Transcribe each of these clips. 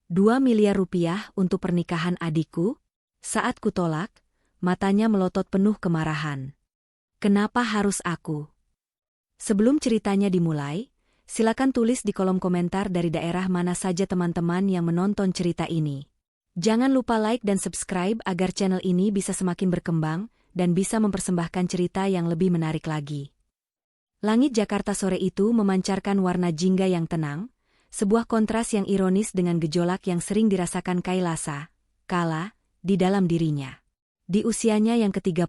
2 miliar rupiah untuk pernikahan adikku? Saat kutolak, matanya melotot penuh kemarahan. Kenapa harus aku? Sebelum ceritanya dimulai, silakan tulis di kolom komentar dari daerah mana saja teman-teman yang menonton cerita ini. Jangan lupa like dan subscribe agar channel ini bisa semakin berkembang dan bisa mempersembahkan cerita yang lebih menarik lagi. Langit Jakarta sore itu memancarkan warna jingga yang tenang, sebuah kontras yang ironis dengan gejolak yang sering dirasakan Kailasa, Kala, di dalam dirinya. Di usianya yang ke-30,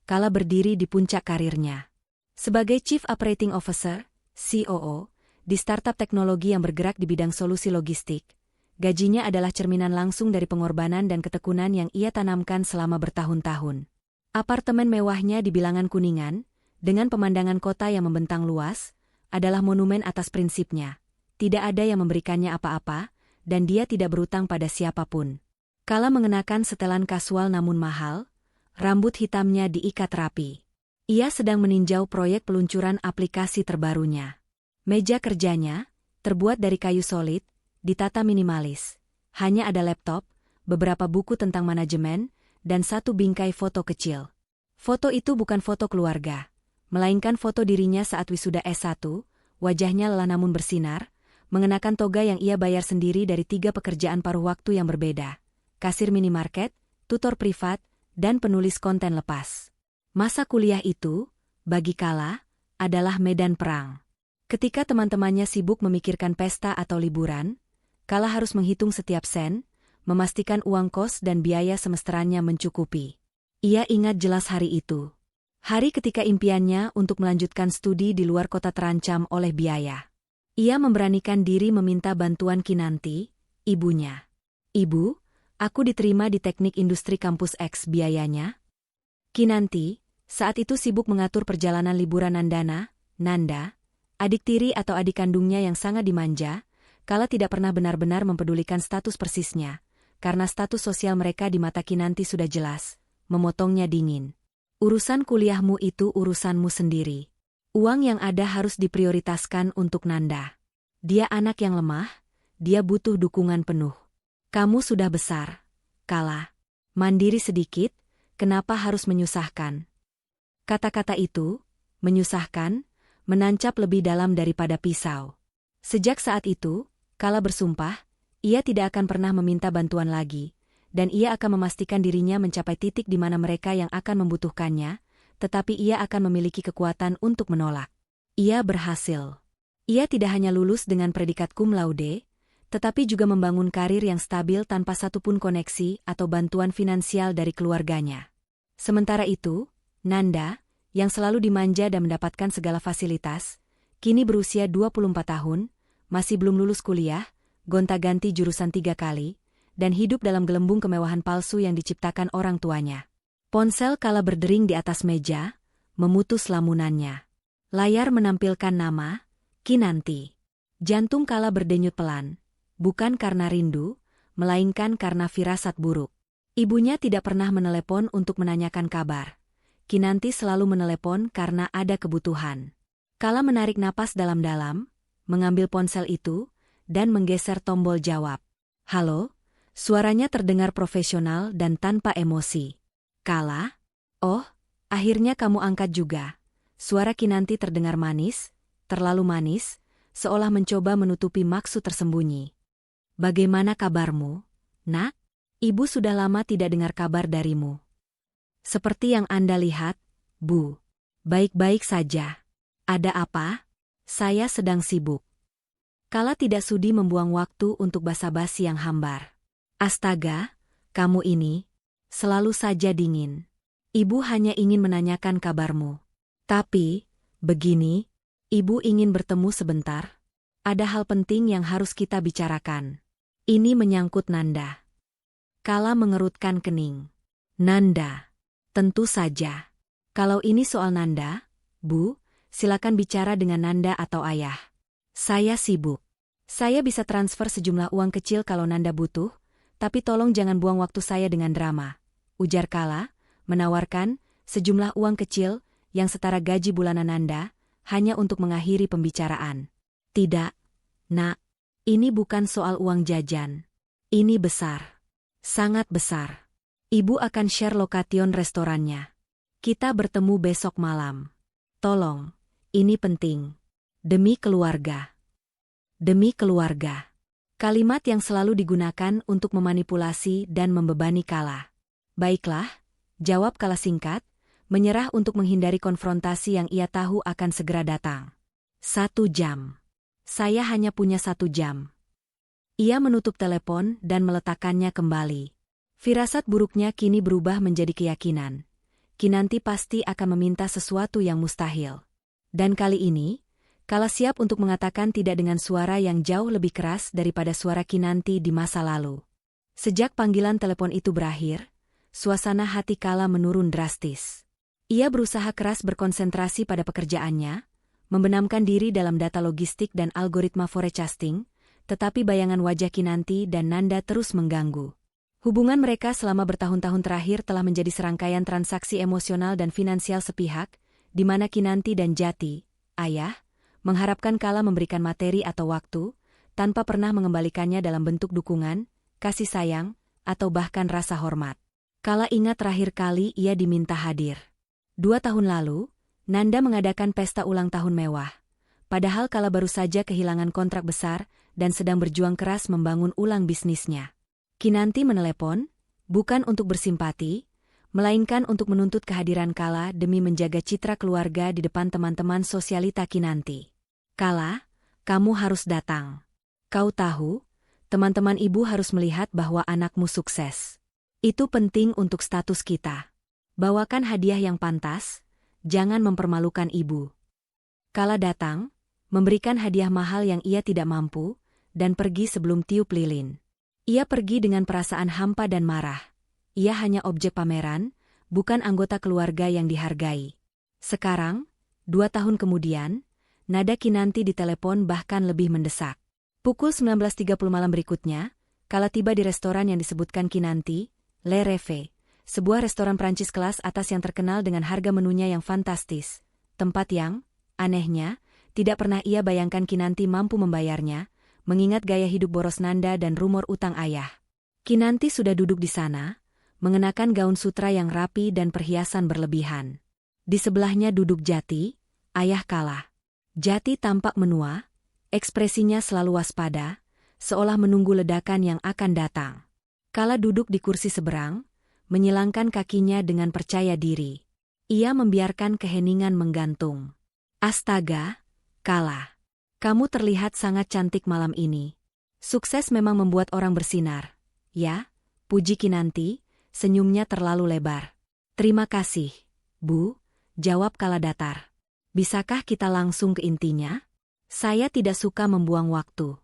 Kala berdiri di puncak karirnya. Sebagai Chief Operating Officer, COO, di startup teknologi yang bergerak di bidang solusi logistik, gajinya adalah cerminan langsung dari pengorbanan dan ketekunan yang ia tanamkan selama bertahun-tahun. Apartemen mewahnya di bilangan Kuningan, dengan pemandangan kota yang membentang luas, adalah monumen atas prinsipnya. Tidak ada yang memberikannya apa-apa, dan dia tidak berutang pada siapapun. Kala mengenakan setelan kasual namun mahal, rambut hitamnya diikat rapi. Ia sedang meninjau proyek peluncuran aplikasi terbarunya. Meja kerjanya, terbuat dari kayu solid, ditata minimalis. Hanya ada laptop, beberapa buku tentang manajemen, dan satu bingkai foto kecil. Foto itu bukan foto keluarga, melainkan foto dirinya saat wisuda S1, wajahnya lelah namun bersinar, mengenakan toga yang ia bayar sendiri dari 3 pekerjaan paruh waktu yang berbeda. Kasir minimarket, tutor privat, dan penulis konten lepas. Masa kuliah itu, bagi Kala, adalah medan perang. Ketika teman-temannya sibuk memikirkan pesta atau liburan, Kala harus menghitung setiap sen, memastikan uang kos dan biaya semesterannya mencukupi. Ia ingat jelas hari itu. Hari ketika impiannya untuk melanjutkan studi di luar kota terancam oleh biaya. Ia memberanikan diri meminta bantuan Kinanti, ibunya. "Ibu, aku diterima di teknik industri kampus X, biayanya?" Kinanti, saat itu sibuk mengatur perjalanan liburan Nanda, adik tiri atau adik kandungnya yang sangat dimanja. Kala tidak pernah benar-benar mempedulikan status persisnya, karena status sosial mereka di mata Kinanti sudah jelas, memotongnya dingin. "Urusan kuliahmu itu urusanmu sendiri. Uang yang ada harus diprioritaskan untuk Nanda. Dia anak yang lemah, dia butuh dukungan penuh. Kamu sudah besar, Kala. Mandiri sedikit, kenapa harus menyusahkan?" Kata-kata itu, menyusahkan, menancap lebih dalam daripada pisau. Sejak saat itu, Kala bersumpah, ia tidak akan pernah meminta bantuan lagi, dan ia akan memastikan dirinya mencapai titik di mana mereka yang akan membutuhkannya, tetapi ia akan memiliki kekuatan untuk menolak. Ia berhasil. Ia tidak hanya lulus dengan predikat cum laude, tetapi juga membangun karir yang stabil tanpa satupun koneksi atau bantuan finansial dari keluarganya. Sementara itu, Nanda, yang selalu dimanja dan mendapatkan segala fasilitas, kini berusia 24 tahun, masih belum lulus kuliah, gonta-ganti jurusan 3 kali, dan hidup dalam gelembung kemewahan palsu yang diciptakan orang tuanya. Ponsel Kala berdering di atas meja, memutus lamunannya. Layar menampilkan nama, Kinanti. Jantung Kala berdenyut pelan, bukan karena rindu, melainkan karena firasat buruk. Ibunya tidak pernah menelepon untuk menanyakan kabar. Kinanti selalu menelepon karena ada kebutuhan. Kala menarik napas dalam-dalam, mengambil ponsel itu, dan menggeser tombol jawab. "Halo?" Suaranya terdengar profesional dan tanpa emosi. "Kala? Oh, akhirnya kamu angkat juga." Suara Kinanti terdengar manis, terlalu manis, seolah mencoba menutupi maksud tersembunyi. "Bagaimana kabarmu, Nak? Ibu sudah lama tidak dengar kabar darimu." "Seperti yang Anda lihat, Bu. Baik-baik saja." "Ada apa?" "Saya sedang sibuk." Kala tidak sudi membuang waktu untuk basa-basi yang hambar. "Astaga, kamu ini selalu saja dingin. Ibu hanya ingin menanyakan kabarmu. Tapi, begini, Ibu ingin bertemu sebentar. Ada hal penting yang harus kita bicarakan. Ini menyangkut Nanda." Kala mengerutkan kening. "Nanda? Tentu saja. Kalau ini soal Nanda, Bu, silakan bicara dengan Nanda atau Ayah. Saya sibuk. Saya bisa transfer sejumlah uang kecil kalau Nanda butuh, tapi tolong jangan buang waktu saya dengan drama," ujar Kala, menawarkan sejumlah uang kecil yang setara gaji bulanan Nanda, hanya untuk mengakhiri pembicaraan. "Tidak, Nak. Ini bukan soal uang jajan. Ini besar. Sangat besar. Ibu akan share lokation restorannya. Kita bertemu besok malam. Tolong, ini penting. Demi keluarga. Demi keluarga. Kalimat yang selalu digunakan untuk memanipulasi dan membebani Kala. Baiklah, jawab Kala singkat, menyerah untuk menghindari konfrontasi yang ia tahu akan segera datang. 1 jam. Saya hanya punya 1 jam. Ia menutup telepon dan meletakkannya kembali. Firasat buruknya kini berubah menjadi keyakinan. Kinanti pasti akan meminta sesuatu yang mustahil. Dan kali ini, Kala siap untuk mengatakan tidak dengan suara yang jauh lebih keras daripada suara Kinanti di masa lalu. Sejak panggilan telepon itu berakhir, suasana hati Kala menurun drastis. Ia berusaha keras berkonsentrasi pada pekerjaannya, membenamkan diri dalam data logistik dan algoritma forecasting, tetapi bayangan wajah Kinanti dan Nanda terus mengganggu. Hubungan mereka selama bertahun-tahun terakhir telah menjadi serangkaian transaksi emosional dan finansial sepihak, di mana Kinanti dan Jati, ayah, mengharapkan Kala memberikan materi atau waktu, tanpa pernah mengembalikannya dalam bentuk dukungan, kasih sayang, atau bahkan rasa hormat. Kala ingat terakhir kali ia diminta hadir. 2 tahun lalu, Nanda mengadakan pesta ulang tahun mewah. Padahal Kala baru saja kehilangan kontrak besar dan sedang berjuang keras membangun ulang bisnisnya. Kinanti menelepon, bukan untuk bersimpati, melainkan untuk menuntut kehadiran Kala demi menjaga citra keluarga di depan teman-teman sosialita Kinanti. Kala, kamu harus datang. Kau tahu, teman-teman ibu harus melihat bahwa anakmu sukses. Itu penting untuk status kita. Bawakan hadiah yang pantas, jangan mempermalukan ibu. Kala datang, memberikan hadiah mahal yang ia tidak mampu, dan pergi sebelum tiup lilin. Ia pergi dengan perasaan hampa dan marah. Ia hanya objek pameran, bukan anggota keluarga yang dihargai. Sekarang, 2 tahun kemudian, nada Kinanti di telepon bahkan lebih mendesak. Pukul 19.30 malam berikutnya, Kala tiba di restoran yang disebutkan Kinanti, Le Rêve, sebuah restoran Prancis kelas atas yang terkenal dengan harga menunya yang fantastis. Tempat yang, anehnya, tidak pernah ia bayangkan Kinanti mampu membayarnya, mengingat gaya hidup boros Nanda dan rumor utang ayah. Kinanti sudah duduk di sana, mengenakan gaun sutra yang rapi dan perhiasan berlebihan. Di sebelahnya duduk Jati, ayah Kala. Jati tampak menua, ekspresinya selalu waspada, seolah menunggu ledakan yang akan datang. Kala duduk di kursi seberang, menyilangkan kakinya dengan percaya diri. Ia membiarkan keheningan menggantung. Astaga, Kala. Kamu terlihat sangat cantik malam ini. Sukses memang membuat orang bersinar. Ya, puji Kinanti, senyumnya terlalu lebar. Terima kasih, Bu, jawab Kala datar. Bisakah kita langsung ke intinya? Saya tidak suka membuang waktu.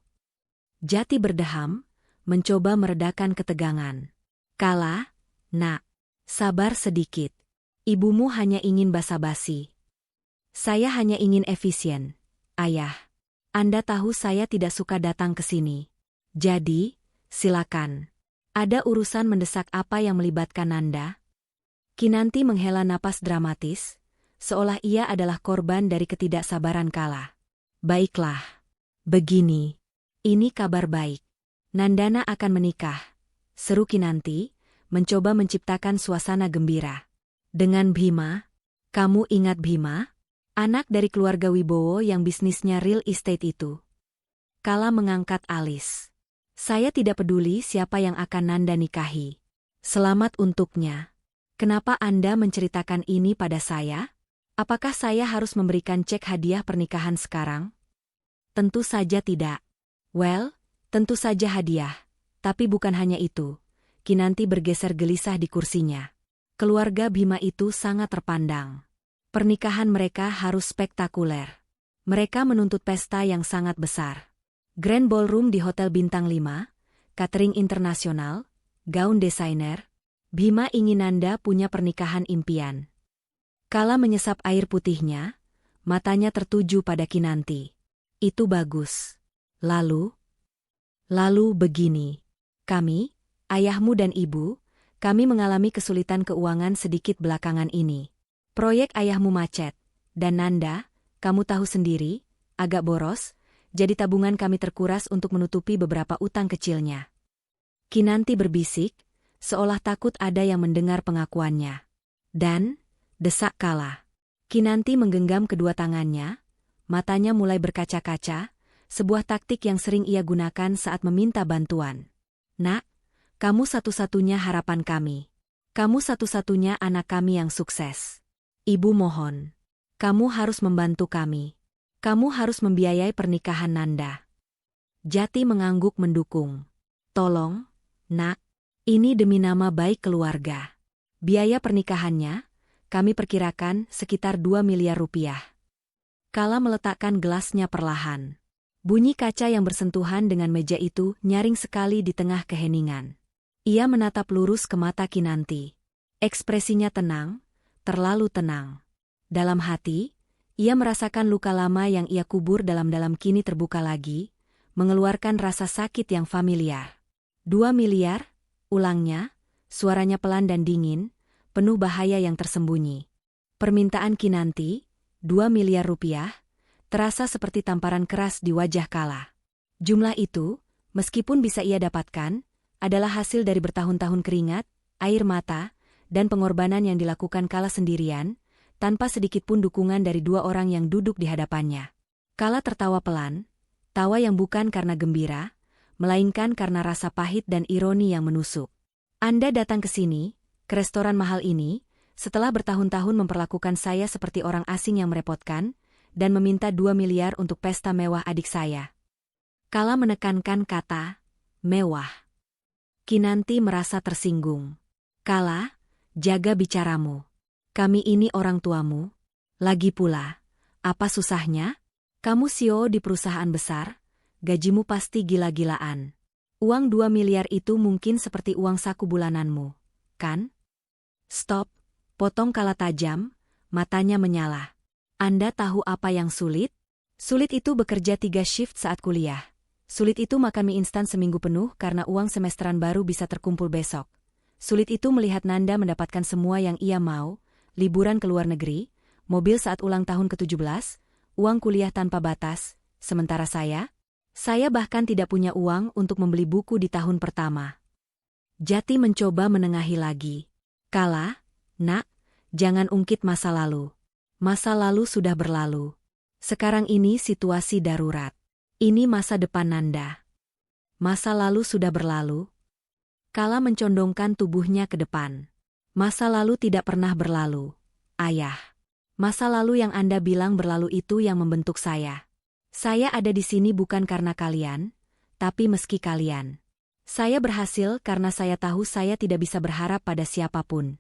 Jati berdeham, mencoba meredakan ketegangan. Kala, nak, sabar sedikit. Ibumu hanya ingin basa-basi. Saya hanya ingin efisien, ayah. Anda tahu saya tidak suka datang ke sini. Jadi, silakan. Ada urusan mendesak apa yang melibatkan Nanda? Kinanti menghela napas dramatis, seolah ia adalah korban dari ketidaksabaran Kala. Baiklah. Begini. Ini kabar baik. Nandana akan menikah. Seru Kinanti, mencoba menciptakan suasana gembira. Dengan Bhima? Kamu ingat Bhima? Anak dari keluarga Wibowo yang bisnisnya real estate itu. Kala mengangkat alis. Saya tidak peduli siapa yang akan Nanda nikahi. Selamat untuknya. Kenapa Anda menceritakan ini pada saya? Apakah saya harus memberikan cek hadiah pernikahan sekarang? Tentu saja tidak. Well, tentu saja hadiah. Tapi bukan hanya itu. Kinanti bergeser gelisah di kursinya. Keluarga Bhima itu sangat terpandang. Pernikahan mereka harus spektakuler. Mereka menuntut pesta yang sangat besar. Grand Ballroom di Hotel Bintang 5, catering internasional, gaun desainer. Bhima ingin Nanda punya pernikahan impian. Kala menyesap air putihnya, matanya tertuju pada Kinanti. Itu bagus. Lalu begini. Kami, ayahmu dan ibu, kami mengalami kesulitan keuangan sedikit belakangan ini. Proyek ayahmu macet, dan Nanda, kamu tahu sendiri, agak boros, jadi tabungan kami terkuras untuk menutupi beberapa utang kecilnya. Kinanti berbisik, seolah takut ada yang mendengar pengakuannya. Dan, desak Kala. Kinanti menggenggam kedua tangannya, matanya mulai berkaca-kaca, sebuah taktik yang sering ia gunakan saat meminta bantuan. Nak, kamu satu-satunya harapan kami. Kamu satu-satunya anak kami yang sukses. Ibu mohon. Kamu harus membantu kami. Kamu harus membiayai pernikahan Nanda. Jati mengangguk mendukung. Tolong, Nak. Ini demi nama baik keluarga. Biaya pernikahannya, kami perkirakan sekitar 2 miliar rupiah. Kala meletakkan gelasnya perlahan. Bunyi kaca yang bersentuhan dengan meja itu nyaring sekali di tengah keheningan. Ia menatap lurus ke mata Kinanti. Ekspresinya tenang, terlalu tenang. Dalam hati, ia merasakan luka lama yang ia kubur dalam-dalam kini terbuka lagi, mengeluarkan rasa sakit yang familiar. 2 miliar, ulangnya, suaranya pelan dan dingin, penuh bahaya yang tersembunyi. Permintaan Kinanti, 2 miliar rupiah, terasa seperti tamparan keras di wajah Kala. Jumlah itu, meskipun bisa ia dapatkan, adalah hasil dari bertahun-tahun keringat, air mata, dan pengorbanan yang dilakukan Kala sendirian, tanpa sedikit pun dukungan dari 2 orang yang duduk di hadapannya. Kala tertawa pelan, tawa yang bukan karena gembira, melainkan karena rasa pahit dan ironi yang menusuk. Anda datang ke sini, ke restoran mahal ini, setelah bertahun-tahun memperlakukan saya seperti orang asing yang merepotkan, dan meminta 2 miliar untuk pesta mewah adik saya. Kala menekankan kata, mewah. Kinanti merasa tersinggung. Kala, jaga bicaramu. Kami ini orang tuamu. Lagi pula, apa susahnya? Kamu CEO di perusahaan besar, gajimu pasti gila-gilaan. Uang 2 miliar itu mungkin seperti uang saku bulananmu, kan? Stop, potong Kala tajam, matanya menyala. Anda tahu apa yang sulit? Sulit itu bekerja 3 shift saat kuliah. Sulit itu makan mie instan seminggu penuh karena uang semesteran baru bisa terkumpul besok. Sulit itu melihat Nanda mendapatkan semua yang ia mau, liburan ke luar negeri, mobil saat ulang tahun ke-17, uang kuliah tanpa batas, sementara saya bahkan tidak punya uang untuk membeli buku di tahun pertama. Jati mencoba menengahi lagi. Kala, Nak, jangan ungkit masa lalu. Masa lalu sudah berlalu. Sekarang ini situasi darurat. Ini masa depan Nanda. Masa lalu sudah berlalu. Kala mencondongkan tubuhnya ke depan. Masa lalu tidak pernah berlalu, Ayah. Masa lalu yang Anda bilang berlalu itu yang membentuk saya. Saya ada di sini bukan karena kalian, tapi meski kalian. Saya berhasil karena saya tahu saya tidak bisa berharap pada siapapun.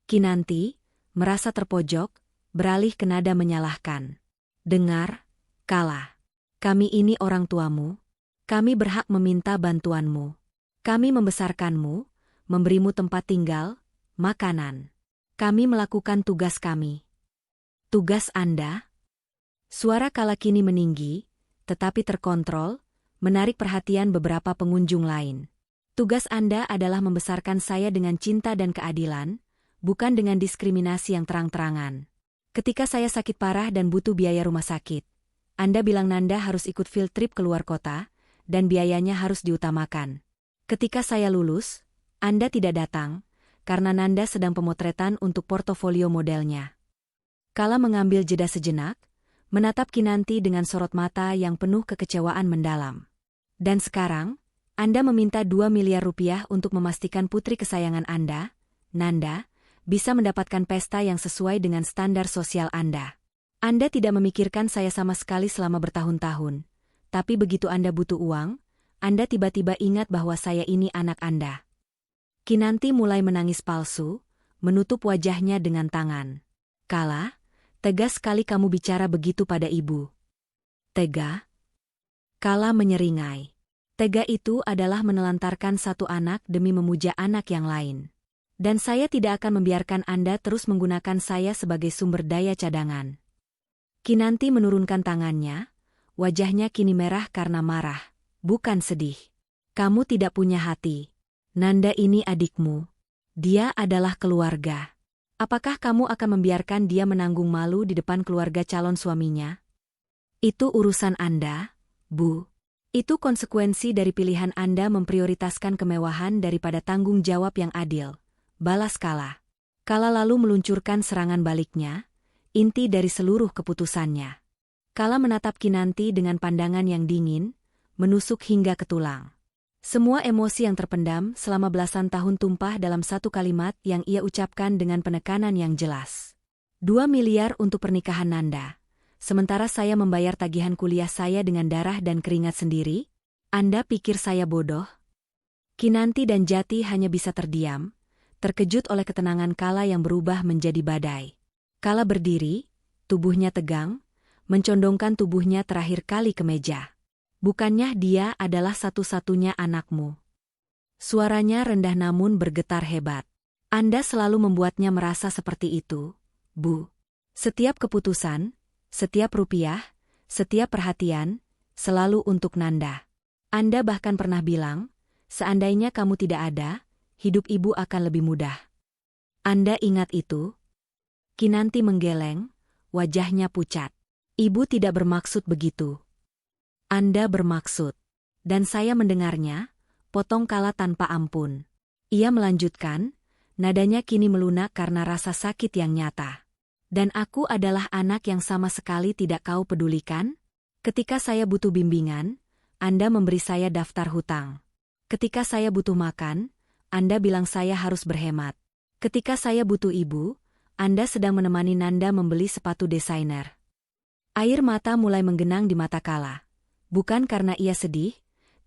Kinanti merasa terpojok, beralih ke nada menyalahkan. Dengar, Kala. Kami ini orang tuamu. Kami berhak meminta bantuanmu. Kami membesarkanmu, memberimu tempat tinggal, makanan. Kami melakukan tugas kami. Tugas Anda? Suara Kala kini meninggi, tetapi terkontrol, menarik perhatian beberapa pengunjung lain. Tugas Anda adalah membesarkan saya dengan cinta dan keadilan, bukan dengan diskriminasi yang terang-terangan. Ketika saya sakit parah dan butuh biaya rumah sakit, Anda bilang Nanda harus ikut field trip ke luar kota, dan biayanya harus diutamakan. Ketika saya lulus, Anda tidak datang, karena Nanda sedang pemotretan untuk portofolio modelnya. Kala mengambil jeda sejenak, menatap Kinanti dengan sorot mata yang penuh kekecewaan mendalam. Dan sekarang, Anda meminta 2 miliar rupiah untuk memastikan putri kesayangan Anda, Nanda, bisa mendapatkan pesta yang sesuai dengan standar sosial Anda. Anda tidak memikirkan saya sama sekali selama bertahun-tahun, tapi begitu Anda butuh uang, Anda tiba-tiba ingat bahwa saya ini anak Anda. Kinanti mulai menangis palsu, menutup wajahnya dengan tangan. Kala, tegas sekali kamu bicara begitu pada ibu. Tega? Kala menyeringai. Tega itu adalah menelantarkan satu anak demi memuja anak yang lain. Dan saya tidak akan membiarkan Anda terus menggunakan saya sebagai sumber daya cadangan. Kinanti menurunkan tangannya, wajahnya kini merah karena marah, bukan sedih. Kamu tidak punya hati. Nanda ini adikmu. Dia adalah keluarga. Apakah kamu akan membiarkan dia menanggung malu di depan keluarga calon suaminya? Itu urusan Anda, Bu. Itu konsekuensi dari pilihan Anda memprioritaskan kemewahan daripada tanggung jawab yang adil. Balas Kala. Kala lalu meluncurkan serangan baliknya, inti dari seluruh keputusannya. Kala menatap Kinanti dengan pandangan yang dingin, menusuk hingga ke tulang. Semua emosi yang terpendam selama belasan tahun tumpah dalam satu kalimat yang ia ucapkan dengan penekanan yang jelas. 2 miliar untuk pernikahan Nanda. Sementara saya membayar tagihan kuliah saya dengan darah dan keringat sendiri? Anda pikir saya bodoh? Kinanti dan Jati hanya bisa terdiam, terkejut oleh ketenangan Kala yang berubah menjadi badai. Kala berdiri, tubuhnya tegang, mencondongkan tubuhnya terakhir kali ke meja. Bukannya dia adalah satu-satunya anakmu. Suaranya rendah namun bergetar hebat. Anda selalu membuatnya merasa seperti itu, Bu. Setiap keputusan, setiap rupiah, setiap perhatian, selalu untuk Nanda. Anda bahkan pernah bilang, seandainya kamu tidak ada, hidup ibu akan lebih mudah. Anda ingat itu? Kinanti menggeleng, wajahnya pucat. Ibu tidak bermaksud begitu. Anda bermaksud. Dan saya mendengarnya, potong Kala tanpa ampun. Ia melanjutkan, nadanya kini melunak karena rasa sakit yang nyata. Dan aku adalah anak yang sama sekali tidak kau pedulikan? Ketika saya butuh bimbingan, Anda memberi saya daftar hutang. Ketika saya butuh makan, Anda bilang saya harus berhemat. Ketika saya butuh ibu, Anda sedang menemani Nanda membeli sepatu desainer. Air mata mulai menggenang di mata Kala. Bukan karena ia sedih,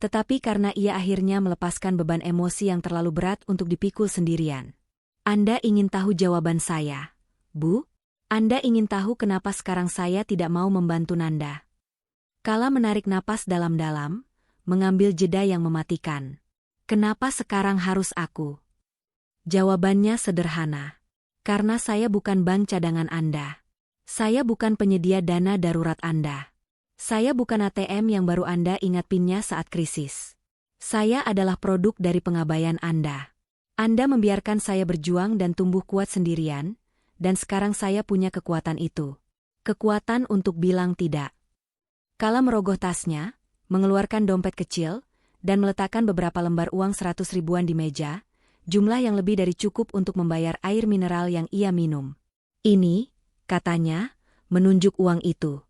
tetapi karena ia akhirnya melepaskan beban emosi yang terlalu berat untuk dipikul sendirian. Anda ingin tahu jawaban saya, Bu? Anda ingin tahu kenapa sekarang saya tidak mau membantu Nanda? Kala menarik napas dalam-dalam, mengambil jeda yang mematikan. Kenapa sekarang harus aku? Jawabannya sederhana. Karena saya bukan bank cadangan Anda. Saya bukan penyedia dana darurat Anda. Saya bukan ATM yang baru Anda ingat PIN-nya saat krisis. Saya adalah produk dari pengabaian Anda. Anda membiarkan saya berjuang dan tumbuh kuat sendirian, dan sekarang saya punya kekuatan itu. Kekuatan untuk bilang tidak. Kala merogoh tasnya, mengeluarkan dompet kecil, dan meletakkan beberapa lembar uang 100 ribuan di meja, jumlah yang lebih dari cukup untuk membayar air mineral yang ia minum. Ini, katanya, menunjuk uang itu.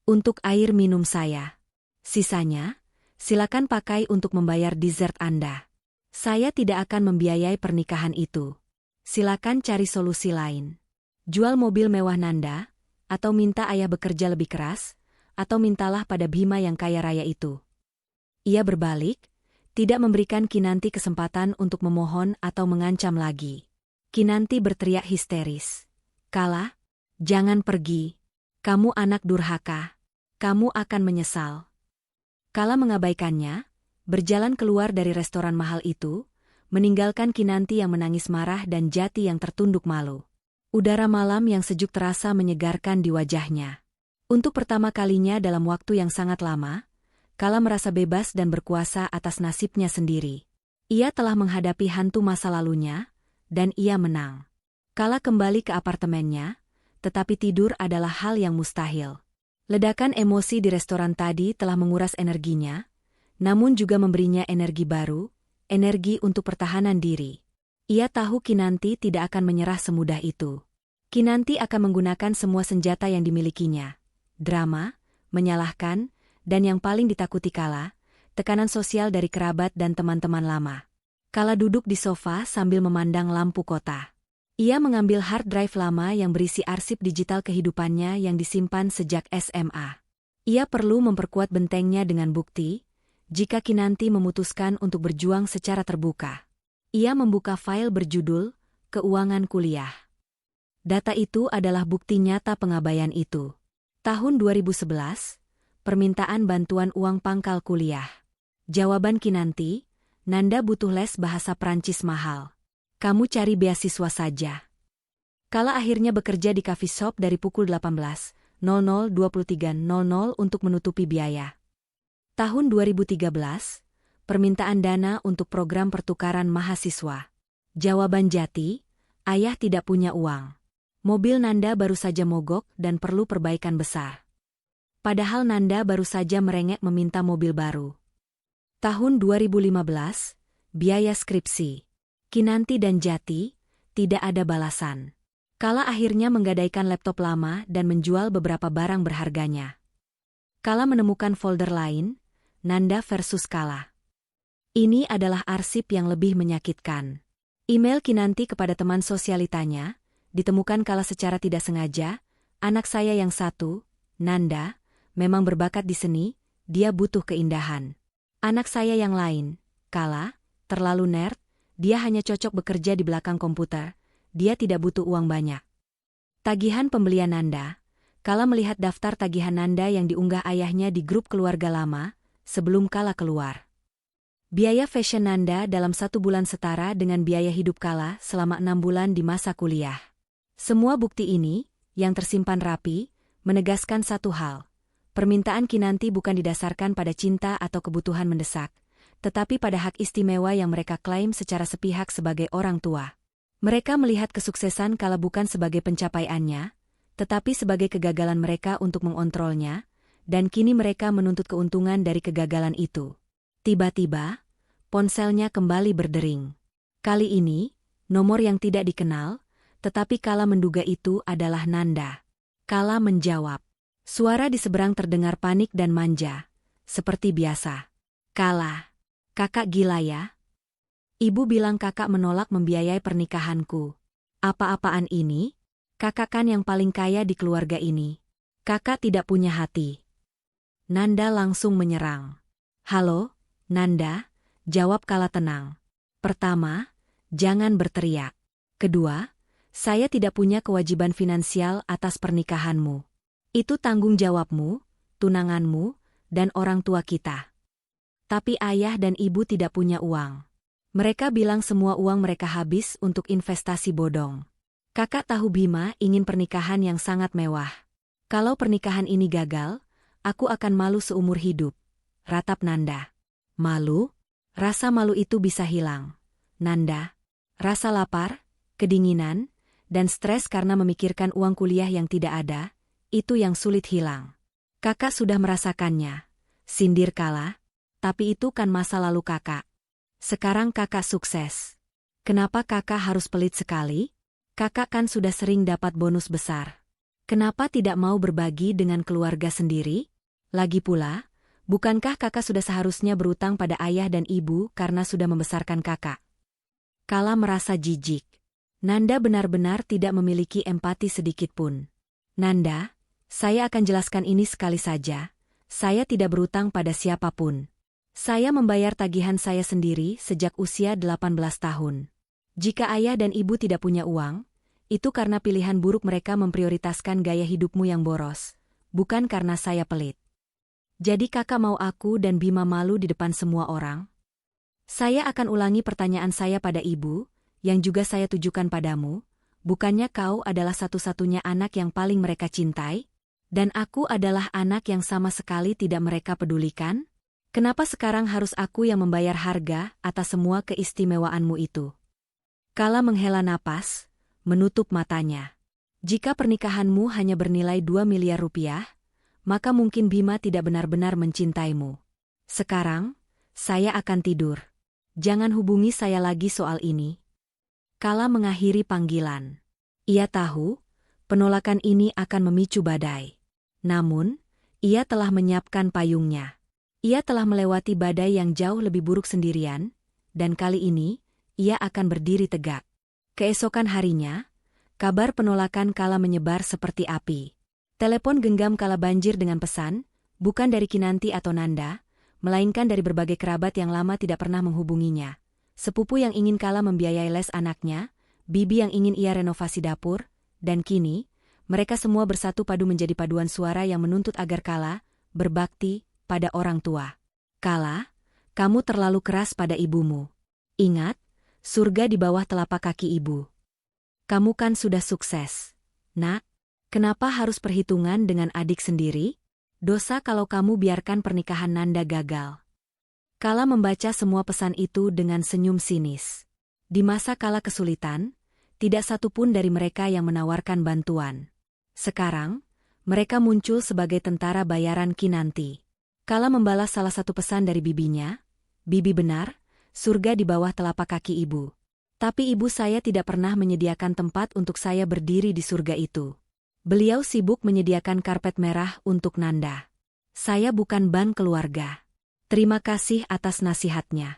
Untuk air minum saya. Sisanya, silakan pakai untuk membayar dessert Anda. Saya tidak akan membiayai pernikahan itu. Silakan cari solusi lain. Jual mobil mewah Nanda, atau minta ayah bekerja lebih keras, atau mintalah pada Bhima yang kaya raya itu. Ia berbalik, tidak memberikan Kinanti kesempatan untuk memohon atau mengancam lagi. Kinanti berteriak histeris. Kala, jangan pergi. Kamu anak durhaka. Kamu akan menyesal. Kala mengabaikannya, berjalan keluar dari restoran mahal itu, meninggalkan Kinanti yang menangis marah dan Jati yang tertunduk malu. Udara malam yang sejuk terasa menyegarkan di wajahnya. Untuk pertama kalinya dalam waktu yang sangat lama, Kala merasa bebas dan berkuasa atas nasibnya sendiri. Ia telah menghadapi hantu masa lalunya, dan ia menang. Kala kembali ke apartemennya, tetapi tidur adalah hal yang mustahil. Ledakan emosi di restoran tadi telah menguras energinya, namun juga memberinya energi baru, energi untuk pertahanan diri. Ia tahu Kinanti tidak akan menyerah semudah itu. Kinanti akan menggunakan semua senjata yang dimilikinya. Drama, menyalahkan, dan yang paling ditakuti Kala, tekanan sosial dari kerabat dan teman-teman lama. Kala duduk di sofa sambil memandang lampu kota. Ia mengambil hard drive lama yang berisi arsip digital kehidupannya yang disimpan sejak SMA. Ia perlu memperkuat bentengnya dengan bukti, jika Kinanti memutuskan untuk berjuang secara terbuka. Ia membuka file berjudul, Keuangan Kuliah. Data itu adalah bukti nyata pengabaian itu. Tahun 2011, permintaan bantuan uang pangkal kuliah. Jawaban Kinanti, Nanda butuh les bahasa Prancis mahal. Kamu cari beasiswa saja. Kala akhirnya bekerja di coffee shop dari pukul 18.00 23.00 untuk menutupi biaya. Tahun 2013, permintaan dana untuk program pertukaran mahasiswa. Jawaban Jati, ayah tidak punya uang. Mobil Nanda baru saja mogok dan perlu perbaikan besar. Padahal Nanda baru saja merengek meminta mobil baru. Tahun 2015, biaya skripsi. Kinanti dan Jati, tidak ada balasan. Kala akhirnya menggadaikan laptop lama dan menjual beberapa barang berharganya. Kala menemukan folder lain, Nanda versus Kala. Ini adalah arsip yang lebih menyakitkan. Email Kinanti kepada teman sosialitanya, ditemukan Kala secara tidak sengaja, anak saya yang satu, Nanda, memang berbakat di seni, dia butuh keindahan. Anak saya yang lain, Kala, terlalu nerd, dia hanya cocok bekerja di belakang komputer. Dia tidak butuh uang banyak. Tagihan pembelian Nanda. Kala melihat daftar tagihan Nanda yang diunggah ayahnya di grup keluarga lama, sebelum Kala keluar. Biaya fashion Nanda dalam 1 bulan setara dengan biaya hidup Kala selama 6 bulan di masa kuliah. Semua bukti ini, yang tersimpan rapi, menegaskan satu hal. Permintaan Kinanti bukan didasarkan pada cinta atau kebutuhan mendesak, tetapi pada hak istimewa yang mereka klaim secara sepihak sebagai orang tua. Mereka melihat kesuksesan Kala bukan sebagai pencapaiannya, tetapi sebagai kegagalan mereka untuk mengontrolnya, dan kini mereka menuntut keuntungan dari kegagalan itu. Tiba-tiba, ponselnya kembali berdering. Kali ini, nomor yang tidak dikenal, tetapi Kala menduga itu adalah Nanda. Kala menjawab. Suara di seberang terdengar panik dan manja, seperti biasa. Kala, kakak gila ya? Ibu bilang kakak menolak membiayai pernikahanku. Apa-apaan ini? Kakak kan yang paling kaya di keluarga ini. Kakak tidak punya hati. Nanda langsung menyerang. Halo, Nanda, jawab Kala tenang. Pertama, jangan berteriak. Kedua, saya tidak punya kewajiban finansial atas pernikahanmu. Itu tanggung jawabmu, tunanganmu, dan orang tua kita. Tapi ayah dan ibu tidak punya uang. Mereka bilang semua uang mereka habis untuk investasi bodong. Kakak tahu Bima ingin pernikahan yang sangat mewah. Kalau pernikahan ini gagal, aku akan malu seumur hidup. Ratap Nanda. Malu? Rasa malu itu bisa hilang. Nanda. Rasa lapar, kedinginan, dan stres karena memikirkan uang kuliah yang tidak ada, itu yang sulit hilang. Kakak sudah merasakannya. Sindir Kala. Tapi itu kan masa lalu kakak. Sekarang kakak sukses. Kenapa kakak harus pelit sekali? Kakak kan sudah sering dapat bonus besar. Kenapa tidak mau berbagi dengan keluarga sendiri? Lagi pula, bukankah kakak sudah seharusnya berutang pada ayah dan ibu karena sudah membesarkan kakak? Kala merasa jijik. Nanda benar-benar tidak memiliki empati sedikitpun. Nanda, saya akan jelaskan ini sekali saja. Saya tidak berutang pada siapapun. Saya membayar tagihan saya sendiri sejak usia 18 tahun. Jika ayah dan ibu tidak punya uang, itu karena pilihan buruk mereka memprioritaskan gaya hidupmu yang boros, bukan karena saya pelit. Jadi kakak mau aku dan Bima malu di depan semua orang? Saya akan ulangi pertanyaan saya pada ibu, yang juga saya tujukan padamu, bukannya kau adalah satu-satunya anak yang paling mereka cintai? Dan aku adalah anak yang sama sekali tidak mereka pedulikan? Kenapa sekarang harus aku yang membayar harga atas semua keistimewaanmu itu? Kala menghela napas, menutup matanya. Jika pernikahanmu hanya bernilai 2 miliar rupiah, maka mungkin Bima tidak benar-benar mencintaimu. Sekarang, saya akan tidur. Jangan hubungi saya lagi soal ini. Kala mengakhiri panggilan. Ia tahu, penolakan ini akan memicu badai. Namun, ia telah menyiapkan payungnya. Ia telah melewati badai yang jauh lebih buruk sendirian, dan kali ini, ia akan berdiri tegak. Keesokan harinya, kabar penolakan Kala menyebar seperti api. Telepon genggam Kala banjir dengan pesan, bukan dari Kinanti atau Nanda, melainkan dari berbagai kerabat yang lama tidak pernah menghubunginya. Sepupu yang ingin Kala membiayai les anaknya, bibi yang ingin ia renovasi dapur, dan kini, mereka semua bersatu padu menjadi paduan suara yang menuntut agar Kala berbakti pada orang tua. Kala, kamu terlalu keras pada ibumu. Ingat, surga di bawah telapak kaki ibu. Kamu kan sudah sukses. Nak, kenapa harus perhitungan dengan adik sendiri? Dosa kalau kamu biarkan pernikahan Nanda gagal. Kala membaca semua pesan itu dengan senyum sinis. Di masa Kala kesulitan, tidak satupun dari mereka yang menawarkan bantuan. Sekarang, Mereka muncul sebagai tentara bayaran Kinanti. Kala membalas salah satu pesan dari bibinya, "Bibi benar, surga di bawah telapak kaki ibu. Tapi ibu saya tidak pernah menyediakan tempat untuk saya berdiri di surga itu. Beliau sibuk menyediakan karpet merah untuk Nanda. Saya bukan ban keluarga. Terima kasih atas nasihatnya."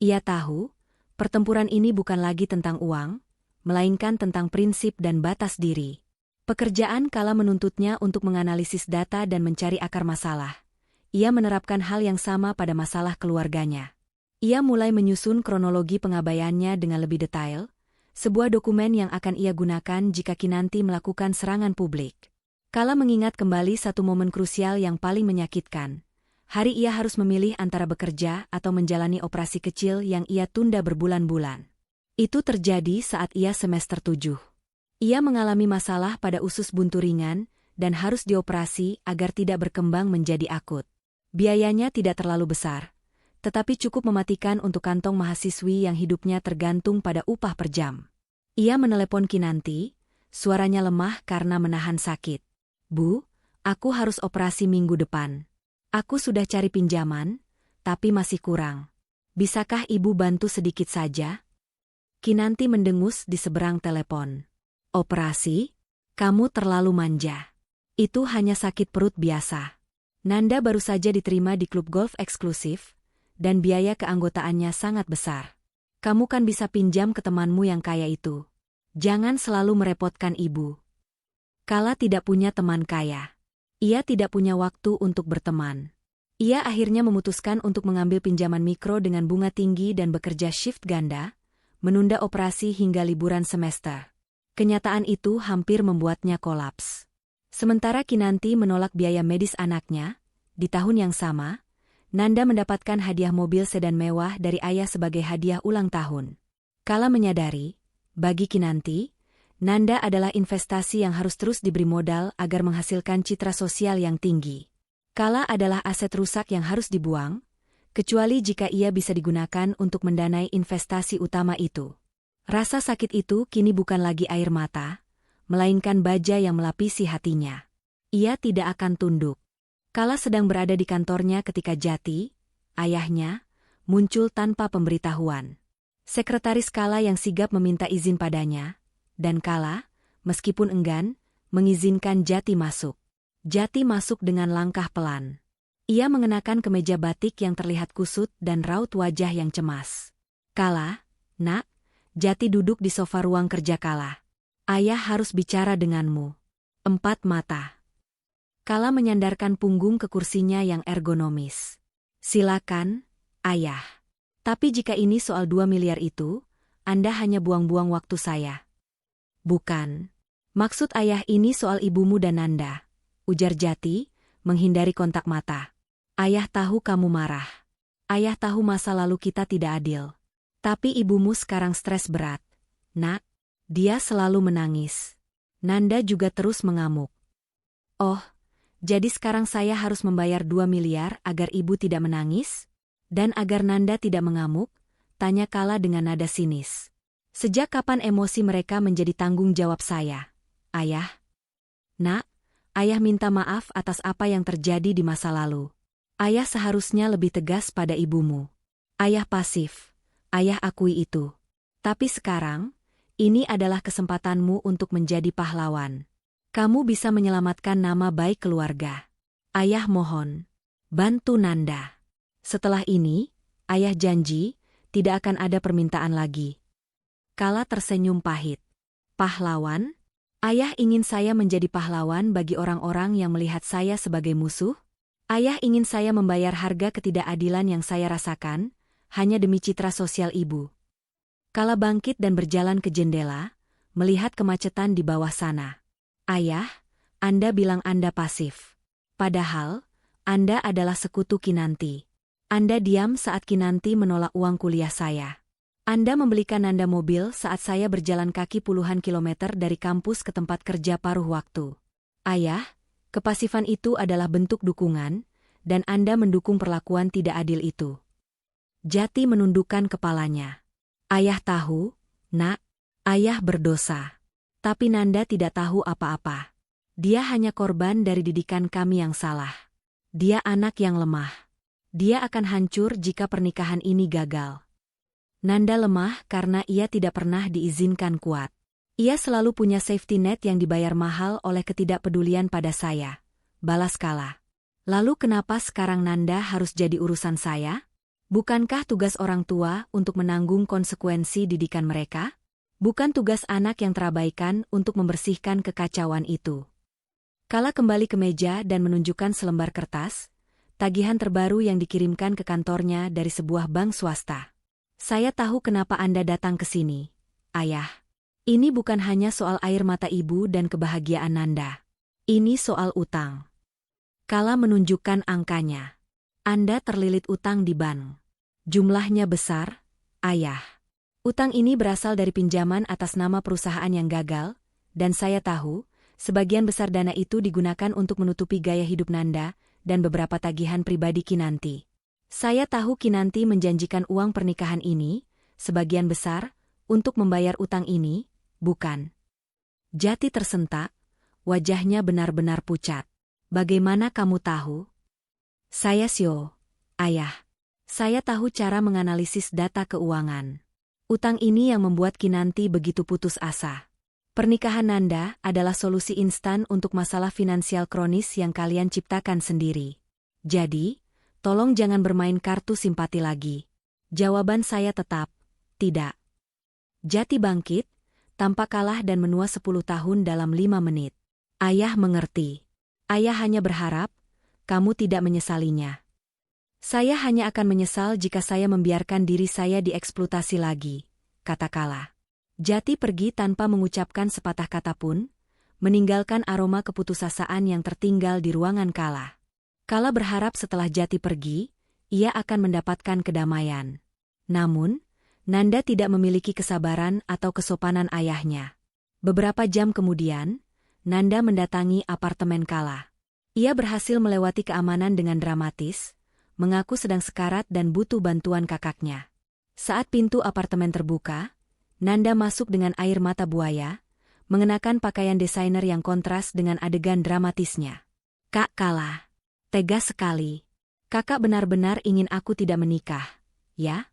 Ia tahu, pertempuran ini bukan lagi tentang uang, melainkan tentang prinsip dan batas diri. Pekerjaan Kala menuntutnya untuk menganalisis data dan mencari akar masalah. Ia menerapkan hal yang sama pada masalah keluarganya. Ia mulai menyusun kronologi pengabaiannya dengan lebih detail, sebuah dokumen yang akan ia gunakan jika Kinanti melakukan serangan publik. Kala mengingat kembali satu momen krusial yang paling menyakitkan. Hari ia harus memilih antara bekerja atau menjalani operasi kecil yang ia tunda berbulan-bulan. Itu terjadi saat ia semester 7. Ia mengalami masalah pada usus buntu ringan dan harus dioperasi agar tidak berkembang menjadi akut. Biayanya tidak terlalu besar, tetapi cukup mematikan untuk kantong mahasiswi yang hidupnya tergantung pada upah per jam. Ia menelepon Kinanti, suaranya lemah karena menahan sakit. "Bu, aku harus operasi minggu depan. Aku sudah cari pinjaman, tapi masih kurang. Bisakah ibu bantu sedikit saja?" Kinanti mendengus di seberang telepon. "Operasi? Kamu terlalu manja. Itu hanya sakit perut biasa. Nanda baru saja diterima di klub golf eksklusif, dan biaya keanggotaannya sangat besar. Kamu kan bisa pinjam ke temanmu yang kaya itu. Jangan selalu merepotkan ibu." Kala tidak punya teman kaya. Ia tidak punya waktu untuk berteman. Ia akhirnya memutuskan untuk mengambil pinjaman mikro dengan bunga tinggi dan bekerja shift ganda, menunda operasi hingga liburan semester. Kenyataan itu hampir membuatnya kolaps. Sementara Kinanti menolak biaya medis anaknya, di tahun yang sama, Nanda mendapatkan hadiah mobil sedan mewah dari ayah sebagai hadiah ulang tahun. Kala menyadari, bagi Kinanti, Nanda adalah investasi yang harus terus diberi modal agar menghasilkan citra sosial yang tinggi. Kala adalah aset rusak yang harus dibuang, kecuali jika ia bisa digunakan untuk mendanai investasi utama itu. Rasa sakit itu kini bukan lagi air mata, melainkan baja yang melapisi hatinya. Ia tidak akan tunduk. Kala sedang berada di kantornya ketika Jati, ayahnya, muncul tanpa pemberitahuan. Sekretaris Kala yang sigap meminta izin padanya, dan Kala, meskipun enggan, mengizinkan Jati masuk. Jati masuk dengan langkah pelan. Ia mengenakan kemeja batik yang terlihat kusut dan raut wajah yang cemas. "Kala, nak." Jati duduk di sofa ruang kerja Kala. "Ayah harus bicara denganmu." 4 mata. Kala menyandarkan punggung ke kursinya yang ergonomis. "Silakan, ayah. Tapi jika ini soal 2 miliar itu, Anda hanya buang-buang waktu saya." "Bukan. Maksud ayah ini soal ibumu dan Nanda," ujar Jati, menghindari kontak mata. "Ayah tahu kamu marah. Ayah tahu masa lalu kita tidak adil. Tapi ibumu sekarang stres berat, nak." Dia selalu menangis. Nanda juga terus mengamuk. "Oh, jadi sekarang saya harus membayar 2 miliar agar ibu tidak menangis? Dan agar Nanda tidak mengamuk?" tanya Kala dengan nada sinis. "Sejak kapan emosi mereka menjadi tanggung jawab saya, ayah?" "Nak, ayah minta maaf atas apa yang terjadi di masa lalu. Ayah seharusnya lebih tegas pada ibumu. Ayah pasif. Ayah akui itu. Tapi sekarang, ini adalah kesempatanmu untuk menjadi pahlawan. Kamu bisa menyelamatkan nama baik keluarga. Ayah mohon, bantu Nanda. Setelah ini, ayah janji, tidak akan ada permintaan lagi." Kala tersenyum pahit. "Pahlawan? Ayah ingin saya menjadi pahlawan bagi orang-orang yang melihat saya sebagai musuh? Ayah ingin saya membayar harga ketidakadilan yang saya rasakan, hanya demi citra sosial ibu." Kala bangkit dan berjalan ke jendela, melihat kemacetan di bawah sana. "Ayah, Anda bilang Anda pasif. Padahal, Anda adalah sekutu Kinanti. Anda diam saat Kinanti menolak uang kuliah saya. Anda membelikan Nanda mobil saat saya berjalan kaki puluhan kilometer dari kampus ke tempat kerja paruh waktu. Ayah, kepasifan itu adalah bentuk dukungan, dan Anda mendukung perlakuan tidak adil itu." Jati menundukkan kepalanya. "Ayah tahu, nak, ayah berdosa. Tapi Nanda tidak tahu apa-apa. Dia hanya korban dari didikan kami yang salah. Dia anak yang lemah. Dia akan hancur jika pernikahan ini gagal. Nanda lemah karena ia tidak pernah diizinkan kuat. Ia selalu punya safety net yang dibayar mahal oleh ketidakpedulian pada saya. Balas Kala. Lalu kenapa sekarang Nanda harus jadi urusan saya? Bukankah tugas orang tua untuk menanggung konsekuensi didikan mereka? Bukan tugas anak yang terabaikan untuk membersihkan kekacauan itu. Kala kembali ke meja dan menunjukkan selembar kertas, tagihan terbaru yang dikirimkan ke kantornya dari sebuah bank swasta. Saya tahu kenapa Anda datang ke sini, Ayah. Ini bukan hanya soal air mata ibu dan kebahagiaan Nanda. Ini soal utang. Kala menunjukkan angkanya. Anda terlilit utang di bank. Jumlahnya besar, Ayah. Utang ini berasal dari pinjaman atas nama perusahaan yang gagal, dan saya tahu, sebagian besar dana itu digunakan untuk menutupi gaya hidup Nanda dan beberapa tagihan pribadi Kinanti. Saya tahu Kinanti menjanjikan uang pernikahan ini, sebagian besar, untuk membayar utang ini, bukan? Jati tersentak, wajahnya benar-benar pucat. Bagaimana kamu tahu? Saya Sio, Ayah. Saya tahu cara menganalisis data keuangan. Utang ini yang membuat Kinanti begitu putus asa. Pernikahan Nanda adalah solusi instan untuk masalah finansial kronis yang kalian ciptakan sendiri. Jadi, tolong jangan bermain kartu simpati lagi. Jawaban saya tetap, tidak. Jati bangkit, tampak kalah dan menua 10 tahun dalam 5 menit. Ayah mengerti. Ayah hanya berharap, kamu tidak menyesalinya. Saya hanya akan menyesal jika saya membiarkan diri saya dieksploitasi lagi, kata Kala. Jati pergi tanpa mengucapkan sepatah kata pun, meninggalkan aroma keputusasaan yang tertinggal di ruangan Kala. Kala berharap setelah Jati pergi, ia akan mendapatkan kedamaian. Namun, Nanda tidak memiliki kesabaran atau kesopanan ayahnya. Beberapa jam kemudian, Nanda mendatangi apartemen Kala. Ia berhasil melewati keamanan dengan dramatis, mengaku sedang sekarat dan butuh bantuan kakaknya. Saat pintu apartemen terbuka, Nanda masuk dengan air mata buaya, mengenakan pakaian desainer yang kontras dengan adegan dramatisnya. Kak Kala, tegas sekali. Kakak benar-benar ingin aku tidak menikah, ya?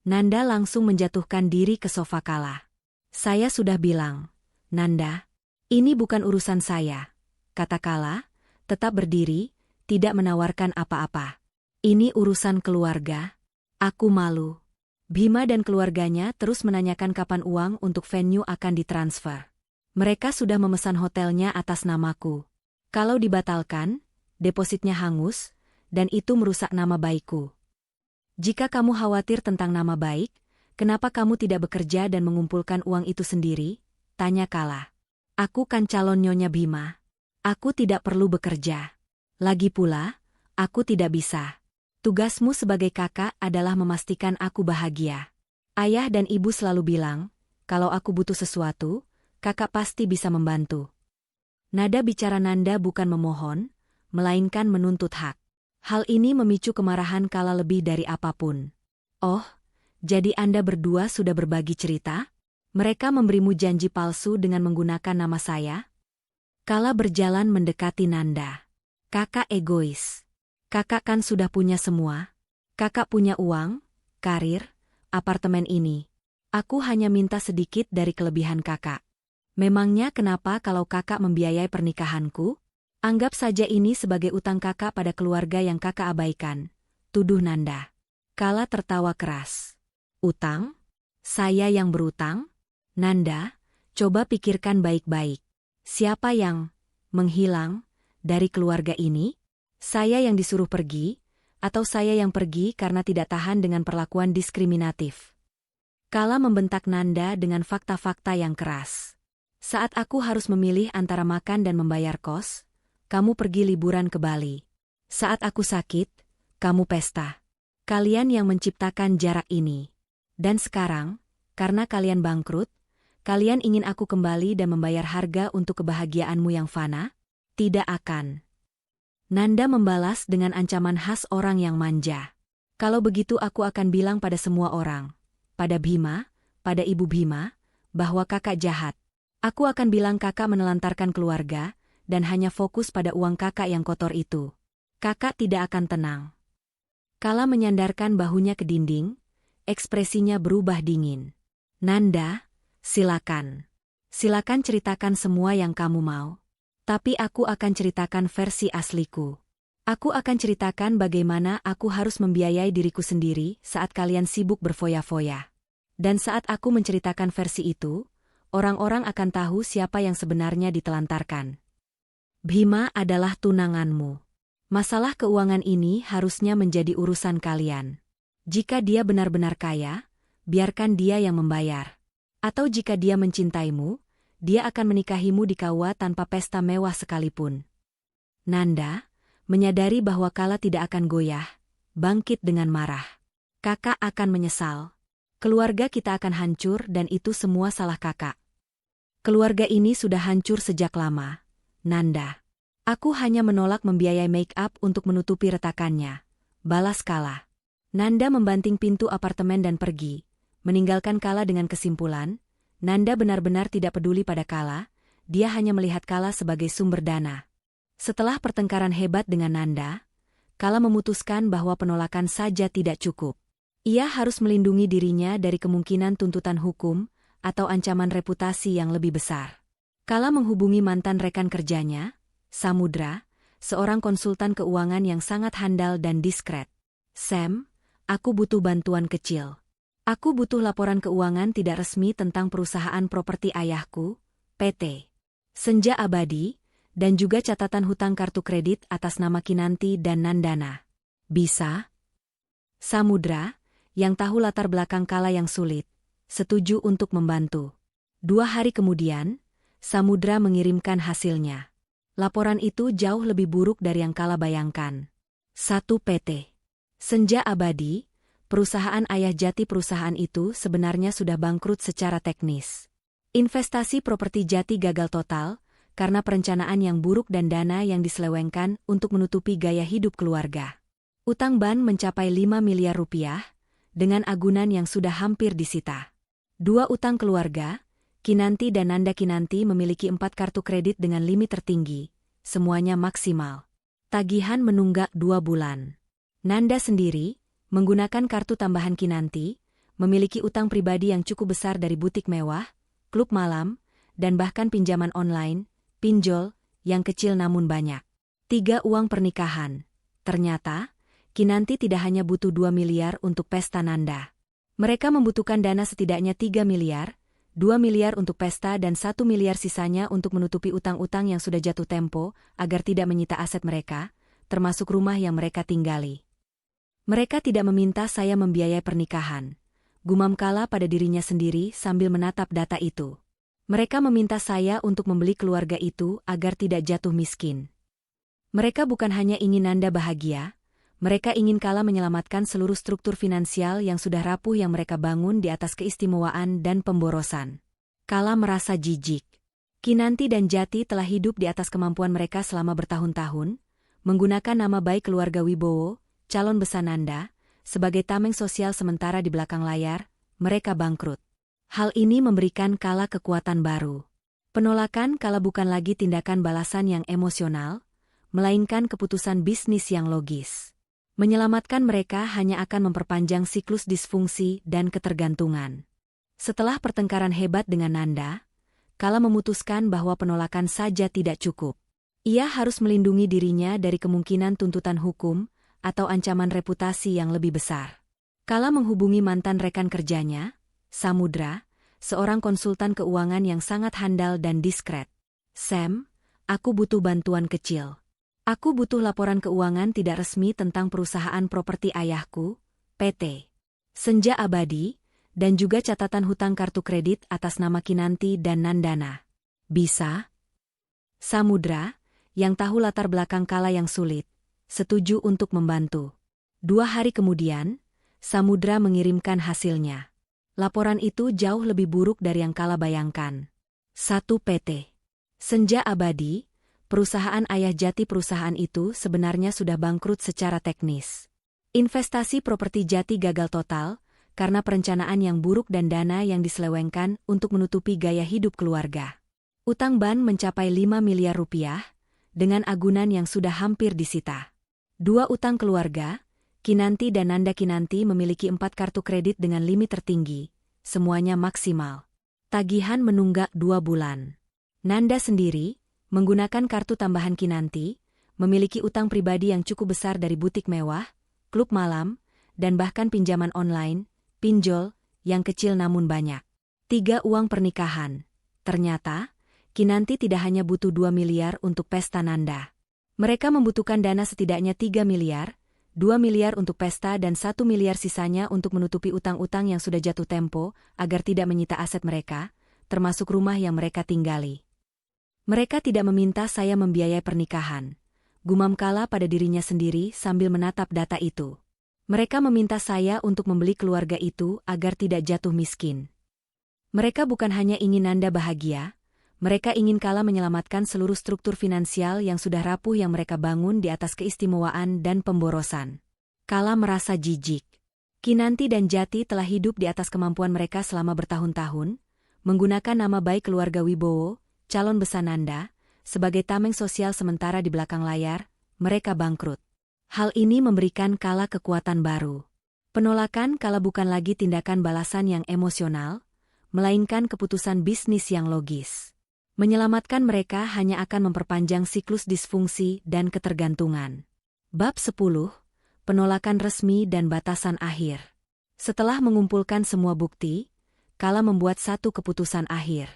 Nanda langsung menjatuhkan diri ke sofa Kala. Saya sudah bilang, Nanda, ini bukan urusan saya, kata Kala, tetap berdiri, tidak menawarkan apa-apa. Ini urusan keluarga. Aku malu. Bhima dan keluarganya terus menanyakan kapan uang untuk venue akan ditransfer. Mereka sudah memesan hotelnya atas namaku. Kalau dibatalkan, depositnya hangus, dan itu merusak nama baikku. Jika kamu khawatir tentang nama baik, kenapa kamu tidak bekerja dan mengumpulkan uang itu sendiri? Tanya Kala. Aku kan calon Nyonya Bhima. Aku tidak perlu bekerja. Lagi pula, aku tidak bisa. Tugasmu sebagai kakak adalah memastikan aku bahagia. Ayah dan ibu selalu bilang, kalau aku butuh sesuatu, kakak pasti bisa membantu. Nada bicara Nanda bukan memohon, melainkan menuntut hak. Hal ini memicu kemarahan Kala lebih dari apapun. Oh, jadi Anda berdua sudah berbagi cerita? Mereka memberimu janji palsu dengan menggunakan nama saya? Kala berjalan mendekati Nanda. Kakak egois. Kakak kan sudah punya semua. Kakak punya uang, karir, apartemen ini. Aku hanya minta sedikit dari kelebihan kakak. Memangnya kenapa kalau kakak membiayai pernikahanku? Anggap saja ini sebagai utang kakak pada keluarga yang kakak abaikan, tuduh Nanda. Kala tertawa keras. Utang? Saya yang berutang? Nanda, coba pikirkan baik-baik. Siapa yang menghilang dari keluarga ini? Saya yang disuruh pergi, atau saya yang pergi karena tidak tahan dengan perlakuan diskriminatif? Kala membentak Nanda dengan fakta-fakta yang keras. Saat aku harus memilih antara makan dan membayar kos, kamu pergi liburan ke Bali. Saat aku sakit, kamu pesta. Kalian yang menciptakan jarak ini. Dan sekarang, karena kalian bangkrut, kalian ingin aku kembali dan membayar harga untuk kebahagiaanmu yang fana? Tidak akan. Nanda membalas dengan ancaman khas orang yang manja. Kalau begitu aku akan bilang pada semua orang, pada Bhima, pada ibu Bhima, bahwa kakak jahat. Aku akan bilang kakak menelantarkan keluarga, dan hanya fokus pada uang kakak yang kotor itu. Kakak tidak akan tenang. Kala menyandarkan bahunya ke dinding, ekspresinya berubah dingin. Nanda, silakan. Silakan ceritakan semua yang kamu mau. Tapi aku akan ceritakan versi asliku. Aku akan ceritakan bagaimana aku harus membiayai diriku sendiri saat kalian sibuk berfoya-foya. Dan saat aku menceritakan versi itu, orang-orang akan tahu siapa yang sebenarnya ditelantarkan. Bhima adalah tunanganmu. Masalah keuangan ini harusnya menjadi urusan kalian. Jika dia benar-benar kaya, biarkan dia yang membayar. Atau jika dia mencintaimu, dia akan menikahimu di Kawa tanpa pesta mewah sekalipun. Nanda, menyadari bahwa Kala tidak akan goyah, bangkit dengan marah. Kakak akan menyesal. Keluarga kita akan hancur dan itu semua salah kakak. Keluarga ini sudah hancur sejak lama, Nanda. Aku hanya menolak membiayai make-up untuk menutupi retakannya, balas Kala. Nanda membanting pintu apartemen dan pergi, meninggalkan Kala dengan kesimpulan, Nanda benar-benar tidak peduli pada Kala, dia hanya melihat Kala sebagai sumber dana. Setelah pertengkaran hebat dengan Nanda, Kala memutuskan bahwa penolakan saja tidak cukup. Ia harus melindungi dirinya dari kemungkinan tuntutan hukum atau ancaman reputasi yang lebih besar. Kala menghubungi mantan rekan kerjanya, Samudra, seorang konsultan keuangan yang sangat handal dan diskret. Sam, aku butuh bantuan kecil. Aku butuh laporan keuangan tidak resmi tentang perusahaan properti ayahku, PT Senja Abadi, dan juga catatan hutang kartu kredit atas nama Kinanti dan Nandana. Bisa? Samudra, yang tahu latar belakang Kala yang sulit, setuju untuk membantu. 2 hari kemudian, Samudra mengirimkan hasilnya. Laporan itu jauh lebih buruk dari yang Kala bayangkan. 1. PT Senja Abadi, perusahaan ayah jati perusahaan itu sebenarnya sudah bangkrut secara teknis. Investasi properti jati gagal total, karena perencanaan yang buruk dan dana yang diselewengkan untuk menutupi gaya hidup keluarga. Utang ban mencapai 5 miliar rupiah, dengan agunan yang sudah hampir disita. 2 utang keluarga, Kinanti dan Nanda. Kinanti memiliki 4 kartu kredit dengan limit tertinggi, semuanya maksimal. Tagihan menunggak 2 bulan. Nanda sendiri, menggunakan kartu tambahan Kinanti, memiliki utang pribadi yang cukup besar dari butik mewah, klub malam, dan bahkan pinjaman online, pinjol, yang kecil namun banyak. 3 uang pernikahan. Ternyata, Kinanti tidak hanya butuh 2 miliar untuk pesta Nanda. Mereka membutuhkan dana setidaknya 3 miliar, 2 miliar untuk pesta dan 1 miliar sisanya untuk menutupi utang-utang yang sudah jatuh tempo agar tidak menyita aset mereka, termasuk rumah yang mereka tinggali. Mereka tidak meminta saya membiayai pernikahan, gumam Kala pada dirinya sendiri sambil menatap data itu. Mereka meminta saya untuk membeli keluarga itu agar tidak jatuh miskin. Mereka bukan hanya ingin Nanda bahagia, mereka ingin Kala menyelamatkan seluruh struktur finansial yang sudah rapuh yang mereka bangun di atas keistimewaan dan pemborosan. Kala merasa jijik. Kinanti dan Jati telah hidup di atas kemampuan mereka selama bertahun-tahun, menggunakan nama baik keluarga Wibowo, calon besan Nanda, sebagai tameng sosial sementara di belakang layar, mereka bangkrut. Hal ini memberikan Kala kekuatan baru. Penolakan Kala bukan lagi tindakan balasan yang emosional, melainkan keputusan bisnis yang logis. Menyelamatkan mereka hanya akan memperpanjang siklus disfungsi dan ketergantungan. Setelah pertengkaran hebat dengan Nanda, Kala memutuskan bahwa penolakan saja tidak cukup. Ia harus melindungi dirinya dari kemungkinan tuntutan hukum atau ancaman reputasi yang lebih besar. Kala menghubungi mantan rekan kerjanya, Samudra, seorang konsultan keuangan yang sangat handal dan diskret. Sam, aku butuh bantuan kecil. Aku butuh laporan keuangan tidak resmi tentang perusahaan properti ayahku, PT Senja Abadi, dan juga catatan hutang kartu kredit atas nama Kinanti dan Nandana. Bisa? Samudra, yang tahu latar belakang Kala yang sulit, setuju untuk membantu. 2 hari kemudian, Samudra mengirimkan hasilnya. Laporan itu jauh lebih buruk dari yang Kala bayangkan. 1. PT Senja Abadi, perusahaan ayah jati perusahaan itu sebenarnya sudah bangkrut secara teknis. Investasi properti jati gagal total, karena perencanaan yang buruk dan dana yang diselewengkan untuk menutupi gaya hidup keluarga. Utang ban mencapai 5 miliar rupiah, dengan agunan yang sudah hampir disita. 2 utang keluarga, Kinanti dan Nanda. Kinanti memiliki 4 kartu kredit dengan limit tertinggi, semuanya maksimal. Tagihan menunggak 2 bulan. Nanda sendiri, menggunakan kartu tambahan Kinanti, memiliki utang pribadi yang cukup besar dari butik mewah, klub malam, dan bahkan pinjaman online, pinjol, yang kecil namun banyak. 3 uang pernikahan. Ternyata, Kinanti tidak hanya butuh 2 miliar untuk pesta Nanda. Mereka membutuhkan dana setidaknya 3 miliar, 2 miliar untuk pesta dan 1 miliar sisanya untuk menutupi utang-utang yang sudah jatuh tempo agar tidak menyita aset mereka, termasuk rumah yang mereka tinggali. Mereka tidak meminta saya membiayai pernikahan, gumam Kala pada dirinya sendiri sambil menatap data itu. Mereka meminta saya untuk membeli keluarga itu agar tidak jatuh miskin. Mereka bukan hanya ingin Nanda bahagia, mereka ingin Kala menyelamatkan seluruh struktur finansial yang sudah rapuh yang mereka bangun di atas keistimewaan dan pemborosan. Kala merasa jijik. Kinanti dan Jati telah hidup di atas kemampuan mereka selama bertahun-tahun, menggunakan nama baik keluarga Wibowo, calon besan Nanda, sebagai tameng sosial sementara di belakang layar, mereka bangkrut. Hal ini memberikan Kala kekuatan baru. Penolakan Kala bukan lagi tindakan balasan yang emosional, melainkan keputusan bisnis yang logis. Menyelamatkan mereka hanya akan memperpanjang siklus disfungsi dan ketergantungan. Bab 10. Penolakan resmi dan batasan akhir. Setelah mengumpulkan semua bukti, Kala membuat satu keputusan akhir.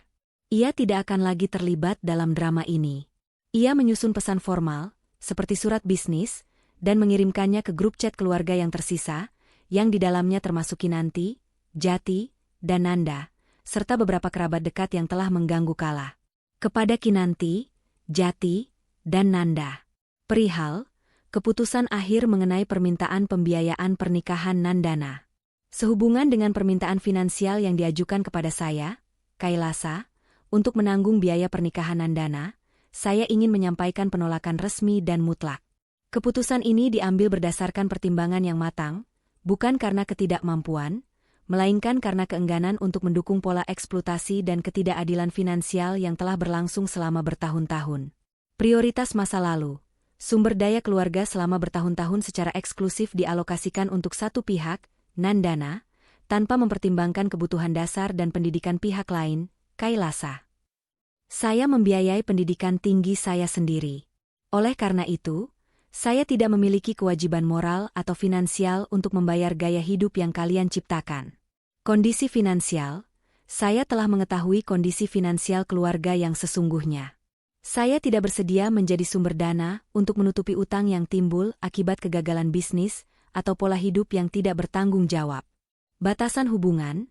Ia tidak akan lagi terlibat dalam drama ini. Ia menyusun pesan formal, seperti surat bisnis, dan mengirimkannya ke grup chat keluarga yang tersisa, yang di dalamnya termasuk Kinanti, Jati, dan Nanda, serta beberapa kerabat dekat yang telah mengganggu Kala. Kepada Kinanti, Jati, dan Nanda. Perihal, keputusan akhir mengenai permintaan pembiayaan pernikahan Nandana. Sehubungan dengan permintaan finansial yang diajukan kepada saya, Kailasa, untuk menanggung biaya pernikahan Nandana, saya ingin menyampaikan penolakan resmi dan mutlak. Keputusan ini diambil berdasarkan pertimbangan yang matang, bukan karena ketidakmampuan, melainkan karena keengganan untuk mendukung pola eksploitasi dan ketidakadilan finansial yang telah berlangsung selama bertahun-tahun. Prioritas masa lalu, sumber daya keluarga selama bertahun-tahun secara eksklusif dialokasikan untuk satu pihak, Nandana, tanpa mempertimbangkan kebutuhan dasar dan pendidikan pihak lain, Kailasa. Saya membiayai pendidikan tinggi saya sendiri. Oleh karena itu, saya tidak memiliki kewajiban moral atau finansial untuk membayar gaya hidup yang kalian ciptakan. Kondisi finansial, saya telah mengetahui kondisi finansial keluarga yang sesungguhnya. Saya tidak bersedia menjadi sumber dana untuk menutupi utang yang timbul akibat kegagalan bisnis atau pola hidup yang tidak bertanggung jawab. Batasan hubungan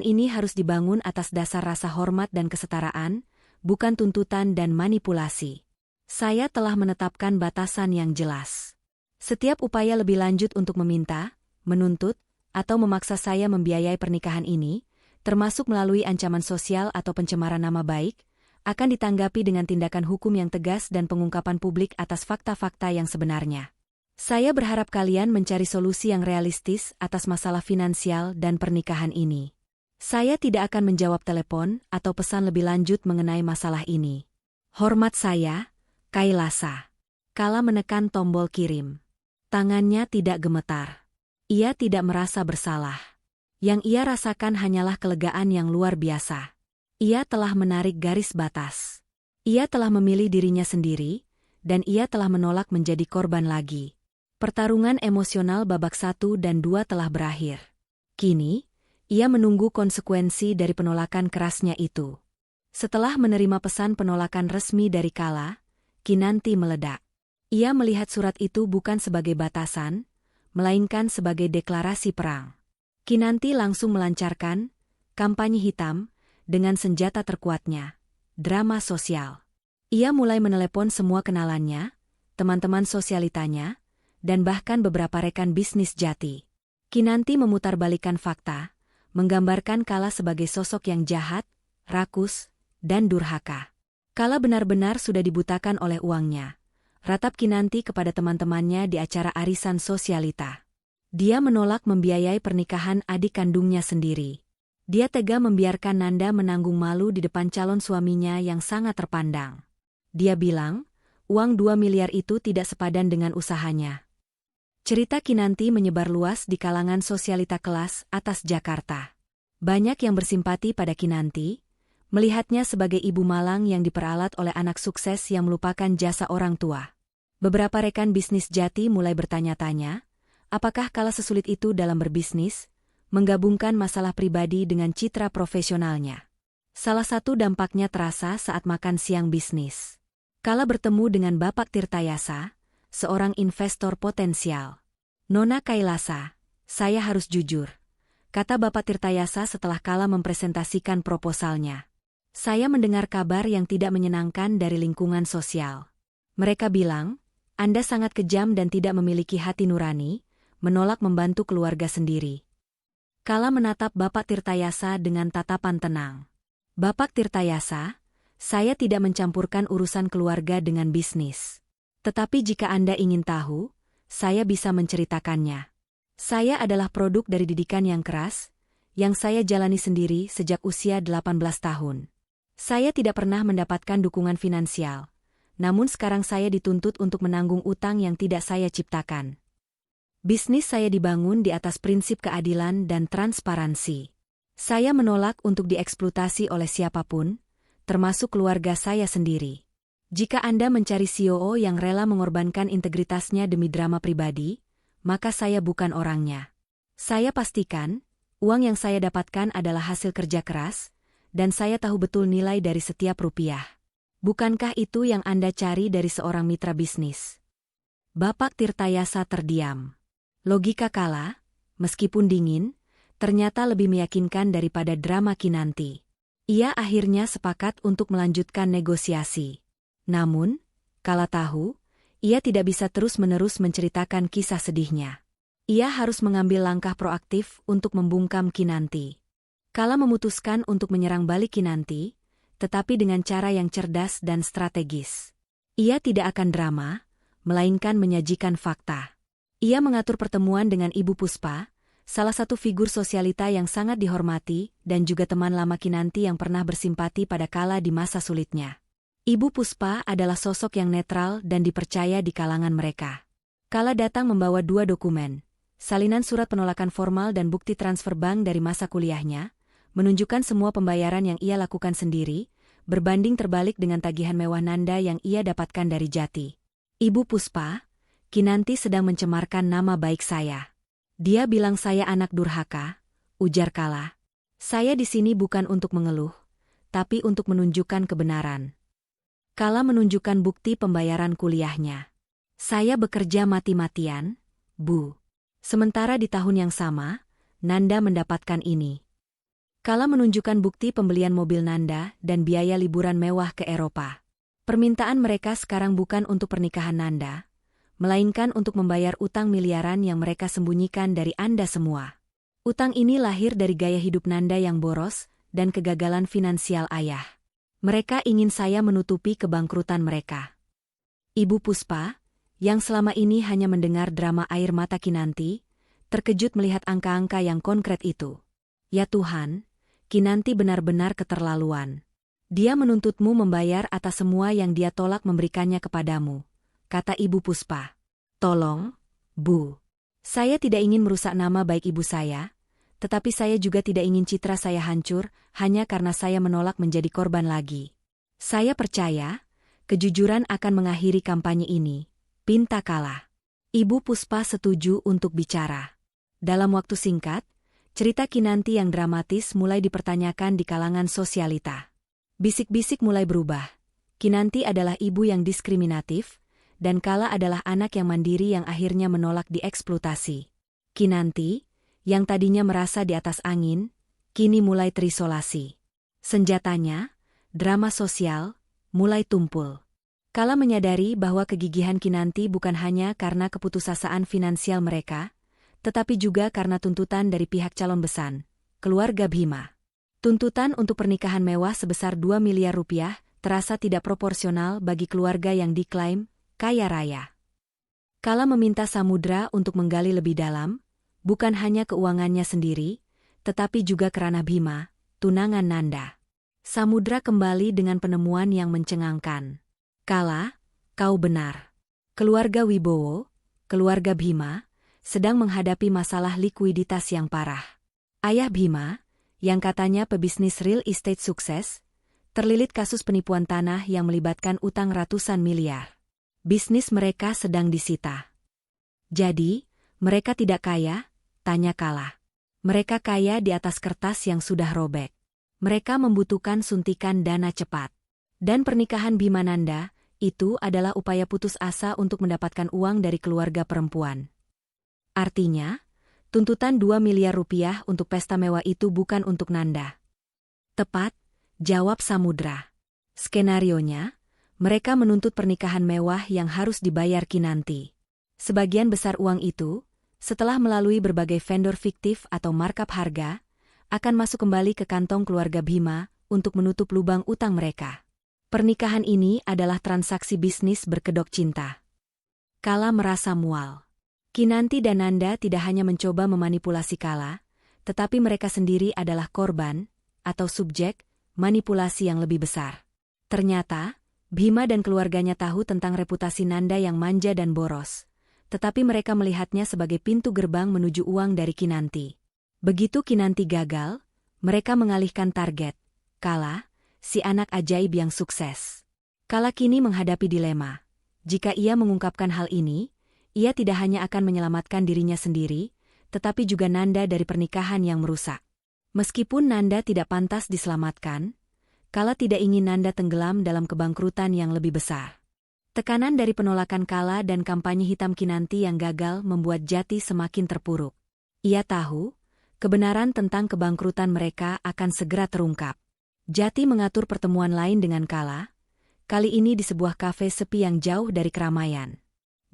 ini harus dibangun atas dasar rasa hormat dan kesetaraan, bukan tuntutan dan manipulasi. Saya telah menetapkan batasan yang jelas. Setiap upaya lebih lanjut untuk meminta, menuntut, atau memaksa saya membiayai pernikahan ini, termasuk melalui ancaman sosial atau pencemaran nama baik, akan ditanggapi dengan tindakan hukum yang tegas dan pengungkapan publik atas fakta-fakta yang sebenarnya. Saya berharap kalian mencari solusi yang realistis atas masalah finansial dan pernikahan ini. Saya tidak akan menjawab telepon atau pesan lebih lanjut mengenai masalah ini. Hormat saya, Kailasa. Kala menekan tombol kirim. Tangannya tidak gemetar. Ia tidak merasa bersalah. Yang ia rasakan hanyalah kelegaan yang luar biasa. Ia telah menarik garis batas. Ia telah memilih dirinya sendiri, dan ia telah menolak menjadi korban lagi. Pertarungan emosional babak 1 dan 2 telah berakhir. Kini, ia menunggu konsekuensi dari penolakan kerasnya itu. Setelah menerima pesan penolakan resmi dari Kala, Kinanti meledak. Ia melihat surat itu bukan sebagai batasan, melainkan sebagai deklarasi perang. Kinanti langsung melancarkan kampanye hitam dengan senjata terkuatnya, drama sosial. Ia mulai menelepon semua kenalannya, teman-teman sosialitanya, dan bahkan beberapa rekan bisnis Jati. Kinanti memutarbalikkan fakta, menggambarkan Kala sebagai sosok yang jahat, rakus, dan durhaka. Kala benar-benar sudah dibutakan oleh uangnya. Ratap Kinanti kepada teman-temannya di acara arisan sosialita. Dia menolak membiayai pernikahan adik kandungnya sendiri. Dia tega membiarkan Nanda menanggung malu di depan calon suaminya yang sangat terpandang. Dia bilang, uang 2 miliar itu tidak sepadan dengan usahanya. Cerita Kinanti menyebar luas di kalangan sosialita kelas atas Jakarta. Banyak yang bersimpati pada Kinanti, melihatnya sebagai ibu malang yang diperalat oleh anak sukses yang melupakan jasa orang tua. Beberapa rekan bisnis Jati mulai bertanya-tanya, apakah kala sesulit itu dalam berbisnis, menggabungkan masalah pribadi dengan citra profesionalnya. Salah satu dampaknya terasa saat makan siang bisnis. Kala bertemu dengan Bapak Tirtayasa, seorang investor potensial. Nona Kailasa, saya harus jujur, kata Bapak Tirtayasa setelah kala mempresentasikan proposalnya. Saya mendengar kabar yang tidak menyenangkan dari lingkungan sosial. Mereka bilang, Anda sangat kejam dan tidak memiliki hati nurani, menolak membantu keluarga sendiri. Kala menatap Bapak Tirtayasa dengan tatapan tenang. Bapak Tirtayasa, saya tidak mencampurkan urusan keluarga dengan bisnis. Tetapi jika Anda ingin tahu, saya bisa menceritakannya. Saya adalah produk dari didikan yang keras, yang saya jalani sendiri sejak usia 18 tahun. Saya tidak pernah mendapatkan dukungan finansial, namun sekarang saya dituntut untuk menanggung utang yang tidak saya ciptakan. Bisnis saya dibangun di atas prinsip keadilan dan transparansi. Saya menolak untuk dieksploitasi oleh siapapun, termasuk keluarga saya sendiri. Jika Anda mencari CEO yang rela mengorbankan integritasnya demi drama pribadi, maka saya bukan orangnya. Saya pastikan, uang yang saya dapatkan adalah hasil kerja keras, dan saya tahu betul nilai dari setiap rupiah. Bukankah itu yang Anda cari dari seorang mitra bisnis? Bapak Tirtayasa terdiam. Logika kala, meskipun dingin, ternyata lebih meyakinkan daripada drama Kinanti. Ia akhirnya sepakat untuk melanjutkan negosiasi. Namun, kala tahu, ia tidak bisa terus-menerus menceritakan kisah sedihnya. Ia harus mengambil langkah proaktif untuk membungkam Kinanti. Kala memutuskan untuk menyerang balik Kinanti, tetapi dengan cara yang cerdas dan strategis. Ia tidak akan drama, melainkan menyajikan fakta. Ia mengatur pertemuan dengan Ibu Puspa, salah satu figur sosialita yang sangat dihormati dan juga teman lama Kinanti yang pernah bersimpati pada kala di masa sulitnya. Ibu Puspa adalah sosok yang netral dan dipercaya di kalangan mereka. Kala datang membawa 2 dokumen, salinan surat penolakan formal dan bukti transfer bank dari masa kuliahnya, menunjukkan semua pembayaran yang ia lakukan sendiri, berbanding terbalik dengan tagihan mewah Nanda yang ia dapatkan dari Jati. Ibu Puspa, Kinanti sedang mencemarkan nama baik saya. Dia bilang saya anak durhaka, ujar Kala. Saya di sini bukan untuk mengeluh, tapi untuk menunjukkan kebenaran. Kala menunjukkan bukti pembayaran kuliahnya. Saya bekerja mati-matian, Bu. Sementara di tahun yang sama, Nanda mendapatkan ini. Kala menunjukkan bukti pembelian mobil Nanda dan biaya liburan mewah ke Eropa. Permintaan mereka sekarang bukan untuk pernikahan Nanda, melainkan untuk membayar utang miliaran yang mereka sembunyikan dari Anda semua. Utang ini lahir dari gaya hidup Nanda yang boros dan kegagalan finansial ayah. Mereka ingin saya menutupi kebangkrutan mereka. Ibu Puspa, yang selama ini hanya mendengar drama air mata Kinanti, terkejut melihat angka-angka yang konkret itu. Ya Tuhan, Kinanti benar-benar keterlaluan. Dia menuntutmu membayar atas semua yang dia tolak memberikannya kepadamu, kata Ibu Puspa. Tolong, Bu. Saya tidak ingin merusak nama baik ibu saya, tetapi saya juga tidak ingin citra saya hancur hanya karena saya menolak menjadi korban lagi. Saya percaya, kejujuran akan mengakhiri kampanye ini, pinta Kala. Ibu Puspa setuju untuk bicara. Dalam waktu singkat, cerita Kinanti yang dramatis mulai dipertanyakan di kalangan sosialita. Bisik-bisik mulai berubah. Kinanti adalah ibu yang diskriminatif, dan Kala adalah anak yang mandiri yang akhirnya menolak dieksploitasi. Kinanti, yang tadinya merasa di atas angin, kini mulai terisolasi. Senjatanya, drama sosial, mulai tumpul. Kala menyadari bahwa kegigihan Kinanti bukan hanya karena keputusasaan finansial mereka, tetapi juga karena tuntutan dari pihak calon besan, keluarga Bhima. Tuntutan untuk pernikahan mewah sebesar 2 miliar rupiah terasa tidak proporsional bagi keluarga yang diklaim kaya raya. Kala meminta Samudra untuk menggali lebih dalam, bukan hanya keuangannya sendiri, tetapi juga kerana Bhima, tunangan Nanda. Samudra kembali dengan penemuan yang mencengangkan. Kala, Kau benar. Keluarga Wibowo, keluarga Bhima, sedang menghadapi masalah likuiditas yang parah. Ayah Bhima, yang katanya pebisnis real estate sukses, terlilit kasus penipuan tanah yang melibatkan utang ratusan miliar. Bisnis mereka sedang disita. Jadi, mereka tidak kaya? Tanya Kala. Mereka kaya di atas kertas yang sudah robek. Mereka membutuhkan suntikan dana cepat. Dan pernikahan Bhima Nanda, itu adalah upaya putus asa untuk mendapatkan uang dari keluarga perempuan. Artinya, tuntutan 2 miliar rupiah untuk pesta mewah itu bukan untuk Nanda. Tepat, jawab Samudra. Skenarionya, mereka menuntut pernikahan mewah yang harus dibayar Kinanti. Sebagian besar uang itu, setelah melalui berbagai vendor fiktif atau markup harga, akan masuk kembali ke kantong keluarga Bhima untuk menutup lubang utang mereka. Pernikahan ini adalah transaksi bisnis berkedok cinta. Kala merasa mual. Kinanti dan Nanda tidak hanya mencoba memanipulasi Kala, tetapi mereka sendiri adalah korban, atau subjek, manipulasi yang lebih besar. Ternyata, Bhima dan keluarganya tahu tentang reputasi Nanda yang manja dan boros, tetapi mereka melihatnya sebagai pintu gerbang menuju uang dari Kinanti. Begitu Kinanti gagal, mereka mengalihkan target. Kala, si anak ajaib yang sukses. Kala kini menghadapi dilema. Jika ia mengungkapkan hal ini, ia tidak hanya akan menyelamatkan dirinya sendiri, tetapi juga Nanda dari pernikahan yang merusak. Meskipun Nanda tidak pantas diselamatkan, Kala tidak ingin Nanda tenggelam dalam kebangkrutan yang lebih besar. Tekanan dari penolakan Kala dan kampanye hitam Kinanti yang gagal membuat Jati semakin terpuruk. Ia tahu, kebenaran tentang kebangkrutan mereka akan segera terungkap. Jati mengatur pertemuan lain dengan Kala, kali ini di sebuah kafe sepi yang jauh dari keramaian.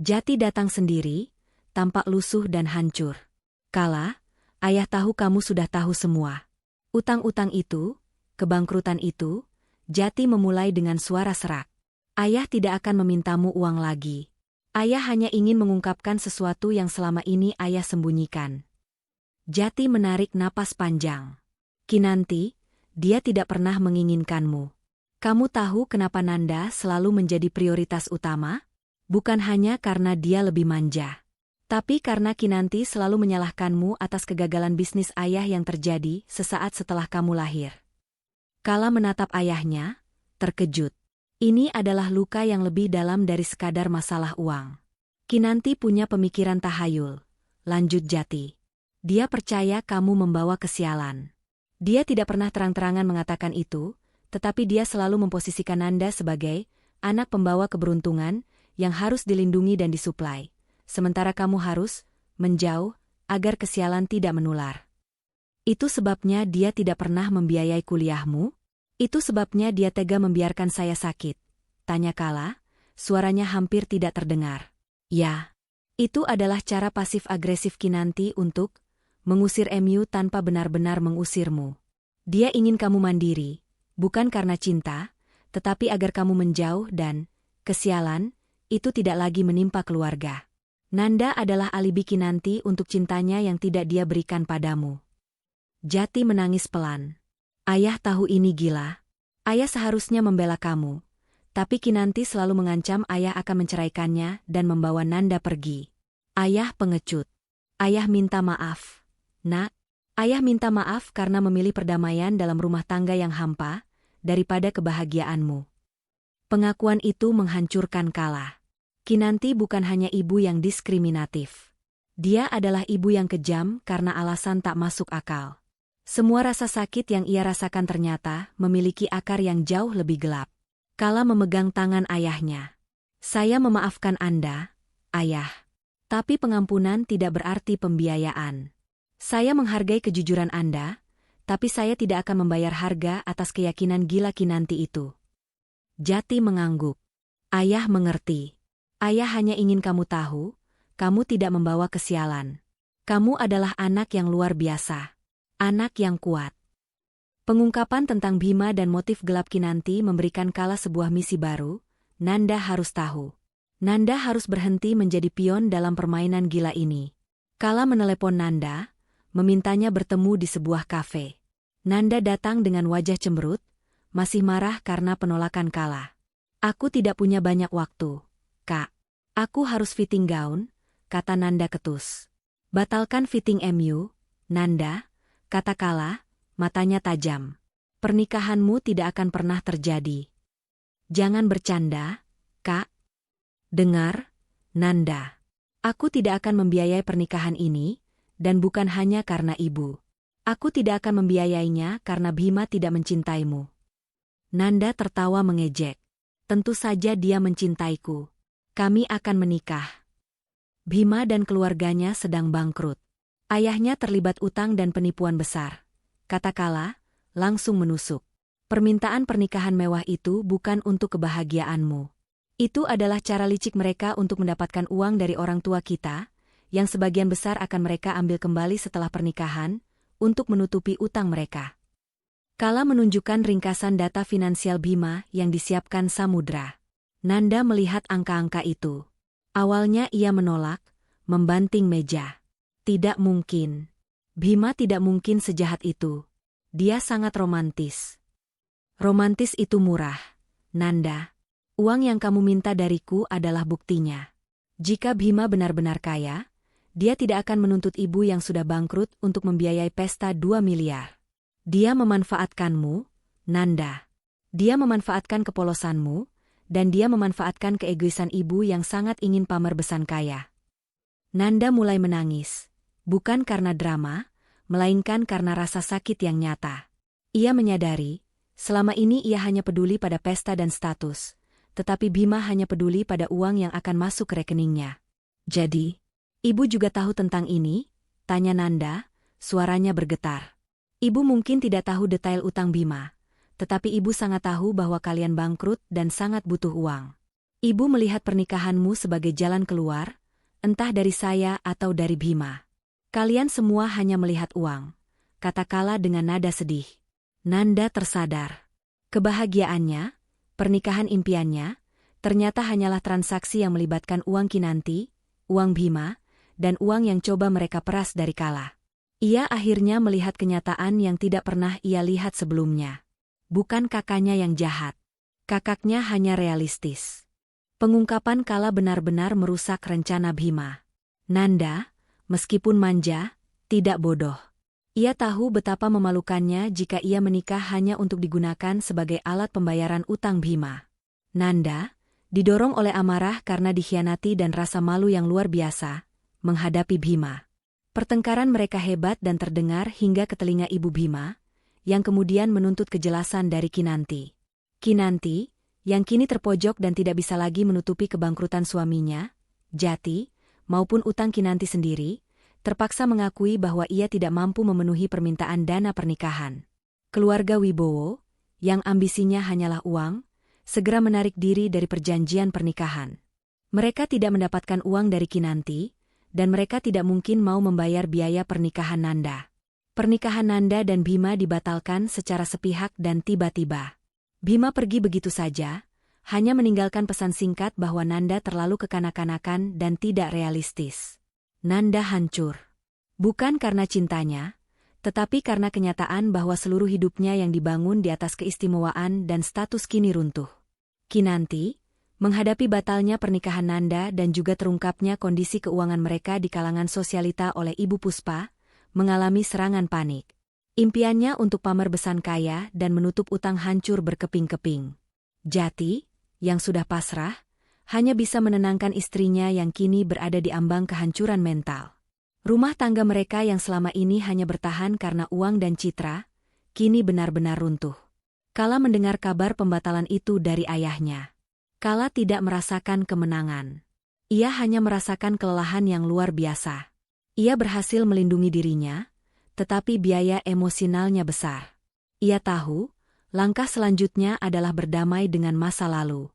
Jati datang sendiri, tampak lusuh dan hancur. Kala, ayah tahu kamu sudah tahu semua. Utang-utang itu, kebangkrutan itu, Jati memulai dengan suara serak. Ayah tidak akan memintamu uang lagi. Ayah hanya ingin mengungkapkan sesuatu yang selama ini ayah sembunyikan. Jati menarik napas panjang. Kinanti, dia tidak pernah menginginkanmu. Kamu tahu kenapa Nanda selalu menjadi prioritas utama? Bukan hanya karena dia lebih manja. Tapi karena Kinanti selalu menyalahkanmu atas kegagalan bisnis ayah yang terjadi sesaat setelah kamu lahir. Kala menatap ayahnya, terkejut. Ini adalah luka yang lebih dalam dari sekadar masalah uang. Kinanti punya pemikiran tahayul, lanjut Jati. Dia percaya kamu membawa kesialan. Dia tidak pernah terang-terangan mengatakan itu, tetapi dia selalu memposisikan Nanda sebagai anak pembawa keberuntungan yang harus dilindungi dan disuplai, sementara kamu harus menjauh agar kesialan tidak menular. Itu sebabnya dia tidak pernah membiayai kuliahmu? Itu sebabnya dia tega membiarkan saya sakit? Tanya Kala, suaranya hampir tidak terdengar. Ya, itu adalah cara pasif-agresif Kinanti untuk mengusir MU tanpa benar-benar mengusirmu. Dia ingin kamu mandiri, bukan karena cinta, tetapi agar kamu menjauh dan, kesialan, itu tidak lagi menimpa keluarga. Nanda adalah alibi Kinanti untuk cintanya yang tidak dia berikan padamu. Jati menangis pelan. Ayah tahu ini gila. Ayah seharusnya membela kamu, tapi Kinanti selalu mengancam ayah akan menceraikannya dan membawa Nanda pergi. Ayah pengecut. Ayah minta maaf. Nak, ayah minta maaf karena memilih perdamaian dalam rumah tangga yang hampa, daripada kebahagiaanmu. Pengakuan itu menghancurkan Kala. Kinanti bukan hanya ibu yang diskriminatif. Dia adalah ibu yang kejam karena alasan tak masuk akal. Semua rasa sakit yang ia rasakan ternyata memiliki akar yang jauh lebih gelap. Kala memegang tangan ayahnya. Saya memaafkan Anda, ayah. Tapi pengampunan tidak berarti pembiayaan. Saya menghargai kejujuran Anda, tapi saya tidak akan membayar harga atas keyakinan gila Kinanti itu. Jati mengangguk. Ayah mengerti. Ayah hanya ingin kamu tahu, kamu tidak membawa kesialan. Kamu adalah anak yang luar biasa. Anak yang kuat. Pengungkapan tentang Bhima dan motif gelap Kinanti memberikan Kala sebuah misi baru. Nanda harus tahu. Nanda harus berhenti menjadi pion dalam permainan gila ini. Kala menelepon Nanda, memintanya bertemu di sebuah kafe. Nanda datang dengan wajah cemberut, masih marah karena penolakan Kala. Aku tidak punya banyak waktu, Aku harus fitting gown, kata Nanda ketus. Batalkan fitting MU, Nanda, kata Kala, matanya tajam. Pernikahanmu tidak akan pernah terjadi. Jangan bercanda, Kak. Dengar, Nanda. Aku tidak akan membiayai pernikahan ini, dan bukan hanya karena ibu. Aku tidak akan membiayainya karena Bhima tidak mencintaimu. Nanda tertawa mengejek. Tentu saja dia mencintaiku. Kami akan menikah. Bhima dan keluarganya sedang bangkrut. Ayahnya terlibat utang dan penipuan besar. Kata Kala, langsung menusuk. Permintaan pernikahan mewah itu bukan untuk kebahagiaanmu. Itu adalah cara licik mereka untuk mendapatkan uang dari orang tua kita, yang sebagian besar akan mereka ambil kembali setelah pernikahan, untuk menutupi utang mereka. Kala menunjukkan ringkasan data finansial Bhima yang disiapkan Samudra. Nanda melihat angka-angka itu. Awalnya ia menolak, membanting meja. Tidak mungkin. Bhima tidak mungkin sejahat itu. Dia sangat romantis. Romantis itu murah, Nanda. Uang yang kamu minta dariku adalah buktinya. Jika Bhima benar-benar kaya, dia tidak akan menuntut ibu yang sudah bangkrut untuk membiayai pesta 2 miliar. Dia memanfaatkanmu, Nanda. Dia memanfaatkan kepolosanmu, dan dia memanfaatkan keegoisan ibu yang sangat ingin pamer besan kaya. Nanda mulai menangis, bukan karena drama, melainkan karena rasa sakit yang nyata. Ia menyadari, selama ini ia hanya peduli pada pesta dan status, tetapi Bhima hanya peduli pada uang yang akan masuk ke rekeningnya. Jadi, ibu juga tahu tentang ini? Tanya Nanda, suaranya bergetar. Ibu mungkin tidak tahu detail utang Bhima. Tetapi ibu sangat tahu bahwa kalian bangkrut dan sangat butuh uang. Ibu melihat pernikahanmu sebagai jalan keluar, entah dari saya atau dari Bhima. Kalian semua hanya melihat uang, kata Kala dengan nada sedih. Nanda tersadar. Kebahagiaannya, pernikahan impiannya, ternyata hanyalah transaksi yang melibatkan uang Kinanti, uang Bhima, dan uang yang coba mereka peras dari Kala. Ia akhirnya melihat kenyataan yang tidak pernah ia lihat sebelumnya. Bukan kakaknya yang jahat. Kakaknya hanya realistis. Pengungkapan Kala benar-benar merusak rencana Bhima. Nanda, meskipun manja, tidak bodoh. Ia tahu betapa memalukannya jika ia menikah hanya untuk digunakan sebagai alat pembayaran utang Bhima. Nanda, didorong oleh amarah karena dikhianati dan rasa malu yang luar biasa, menghadapi Bhima. Pertengkaran mereka hebat dan terdengar hingga ke telinga ibu Bhima, yang kemudian menuntut kejelasan dari Kinanti. Kinanti, yang kini terpojok dan tidak bisa lagi menutupi kebangkrutan suaminya, Jati, maupun utang Kinanti sendiri, terpaksa mengakui bahwa ia tidak mampu memenuhi permintaan dana pernikahan. Keluarga Wibowo, yang ambisinya hanyalah uang, segera menarik diri dari perjanjian pernikahan. Mereka tidak mendapatkan uang dari Kinanti, dan mereka tidak mungkin mau membayar biaya pernikahan Nanda. Pernikahan Nanda dan Bhima dibatalkan secara sepihak dan tiba-tiba. Bhima pergi begitu saja, hanya meninggalkan pesan singkat bahwa Nanda terlalu kekanak-kanakan dan tidak realistis. Nanda hancur. Bukan karena cintanya, tetapi karena kenyataan bahwa seluruh hidupnya yang dibangun di atas keistimewaan dan status kini runtuh. Kinanti, menghadapi batalnya pernikahan Nanda dan juga terungkapnya kondisi keuangan mereka di kalangan sosialita oleh Ibu Puspa, mengalami serangan panik. Impiannya untuk pamer besan kaya dan menutup utang hancur berkeping-keping. Jati, yang sudah pasrah, hanya bisa menenangkan istrinya yang kini berada di ambang kehancuran mental. Rumah tangga mereka yang selama ini hanya bertahan karena uang dan citra, kini benar-benar runtuh. Kala mendengar kabar pembatalan itu dari ayahnya. Kala tidak merasakan kemenangan. Ia hanya merasakan kelelahan yang luar biasa. Ia berhasil melindungi dirinya, tetapi biaya emosionalnya besar. Ia tahu, langkah selanjutnya adalah berdamai dengan masa lalu.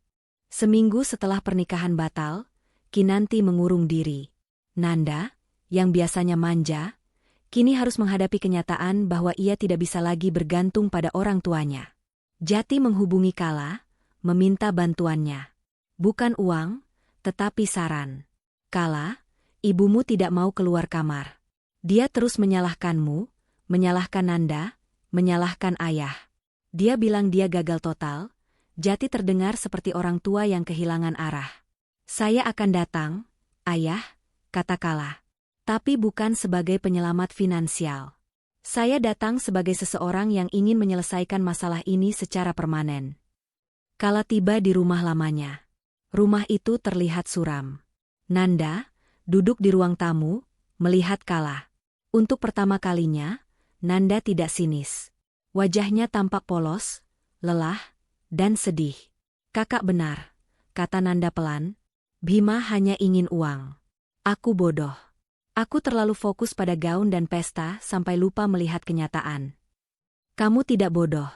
Seminggu setelah pernikahan batal, Kinanti mengurung diri. Nanda, yang biasanya manja, kini harus menghadapi kenyataan bahwa ia tidak bisa lagi bergantung pada orang tuanya. Jati menghubungi Kala, meminta bantuannya. Bukan uang, tetapi saran. Kala, ibumu tidak mau keluar kamar. Dia terus menyalahkanmu, menyalahkan Nanda, menyalahkan ayah. Dia bilang dia gagal total. Jati terdengar seperti orang tua yang kehilangan arah. Saya akan datang, ayah, kata Kala. Tapi bukan sebagai penyelamat finansial. Saya datang sebagai seseorang yang ingin menyelesaikan masalah ini secara permanen. Kala tiba di rumah lamanya. Rumah itu terlihat suram. Nanda, duduk di ruang tamu, melihat Kala. Untuk pertama kalinya, Nanda tidak sinis. Wajahnya tampak polos, lelah, dan sedih. Kakak benar, kata Nanda pelan. Bhima hanya ingin uang. Aku bodoh. Aku terlalu fokus pada gaun dan pesta sampai lupa melihat kenyataan. Kamu tidak bodoh,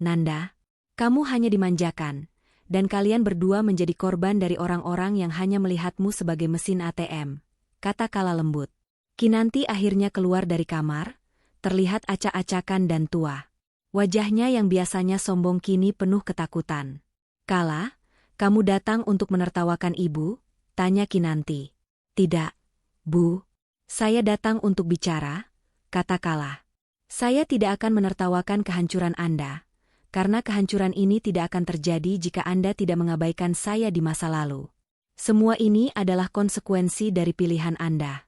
Nanda. Kamu hanya dimanjakan, dan kalian berdua menjadi korban dari orang-orang yang hanya melihatmu sebagai mesin ATM, kata Kala lembut. Kinanti akhirnya keluar dari kamar, terlihat acak-acakan dan tua. Wajahnya yang biasanya sombong kini penuh ketakutan. Kala, kamu datang untuk menertawakan ibu? Tanya Kinanti. Tidak, Bu. Saya datang untuk bicara, kata Kala. Saya tidak akan menertawakan kehancuran Anda, karena kehancuran ini tidak akan terjadi jika Anda tidak mengabaikan saya di masa lalu. Semua ini adalah konsekuensi dari pilihan Anda.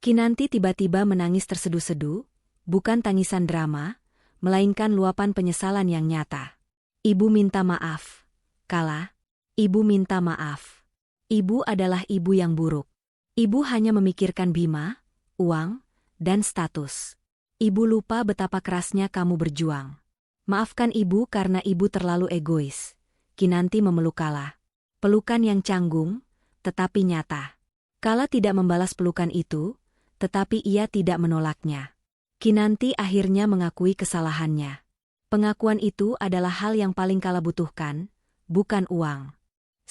Kinanti tiba-tiba menangis terseduh-seduh, bukan tangisan drama, melainkan luapan penyesalan yang nyata. Ibu minta maaf, Kala. Ibu minta maaf. Ibu adalah ibu yang buruk. Ibu hanya memikirkan Bhima, uang, dan status. Ibu lupa betapa kerasnya kamu berjuang. Maafkan ibu karena ibu terlalu egois. Kinanti memeluk Kala. Pelukan yang canggung, tetapi nyata. Kala tidak membalas pelukan itu, tetapi ia tidak menolaknya. Kinanti akhirnya mengakui kesalahannya. Pengakuan itu adalah hal yang paling Kala butuhkan, bukan uang.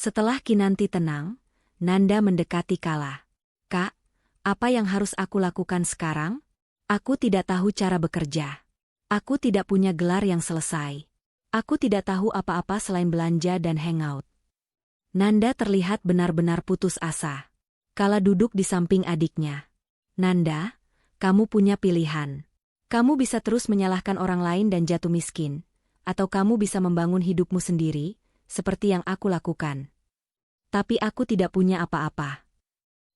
Setelah Kinanti tenang, Nanda mendekati Kala. Kak, apa yang harus aku lakukan sekarang? Aku tidak tahu cara bekerja. Aku tidak punya gelar yang selesai. Aku tidak tahu apa-apa selain belanja dan hangout. Nanda terlihat benar-benar putus asa. Kala duduk di samping adiknya. Nanda, kamu punya pilihan. Kamu bisa terus menyalahkan orang lain dan jatuh miskin, atau kamu bisa membangun hidupmu sendiri, seperti yang aku lakukan. Tapi aku tidak punya apa-apa.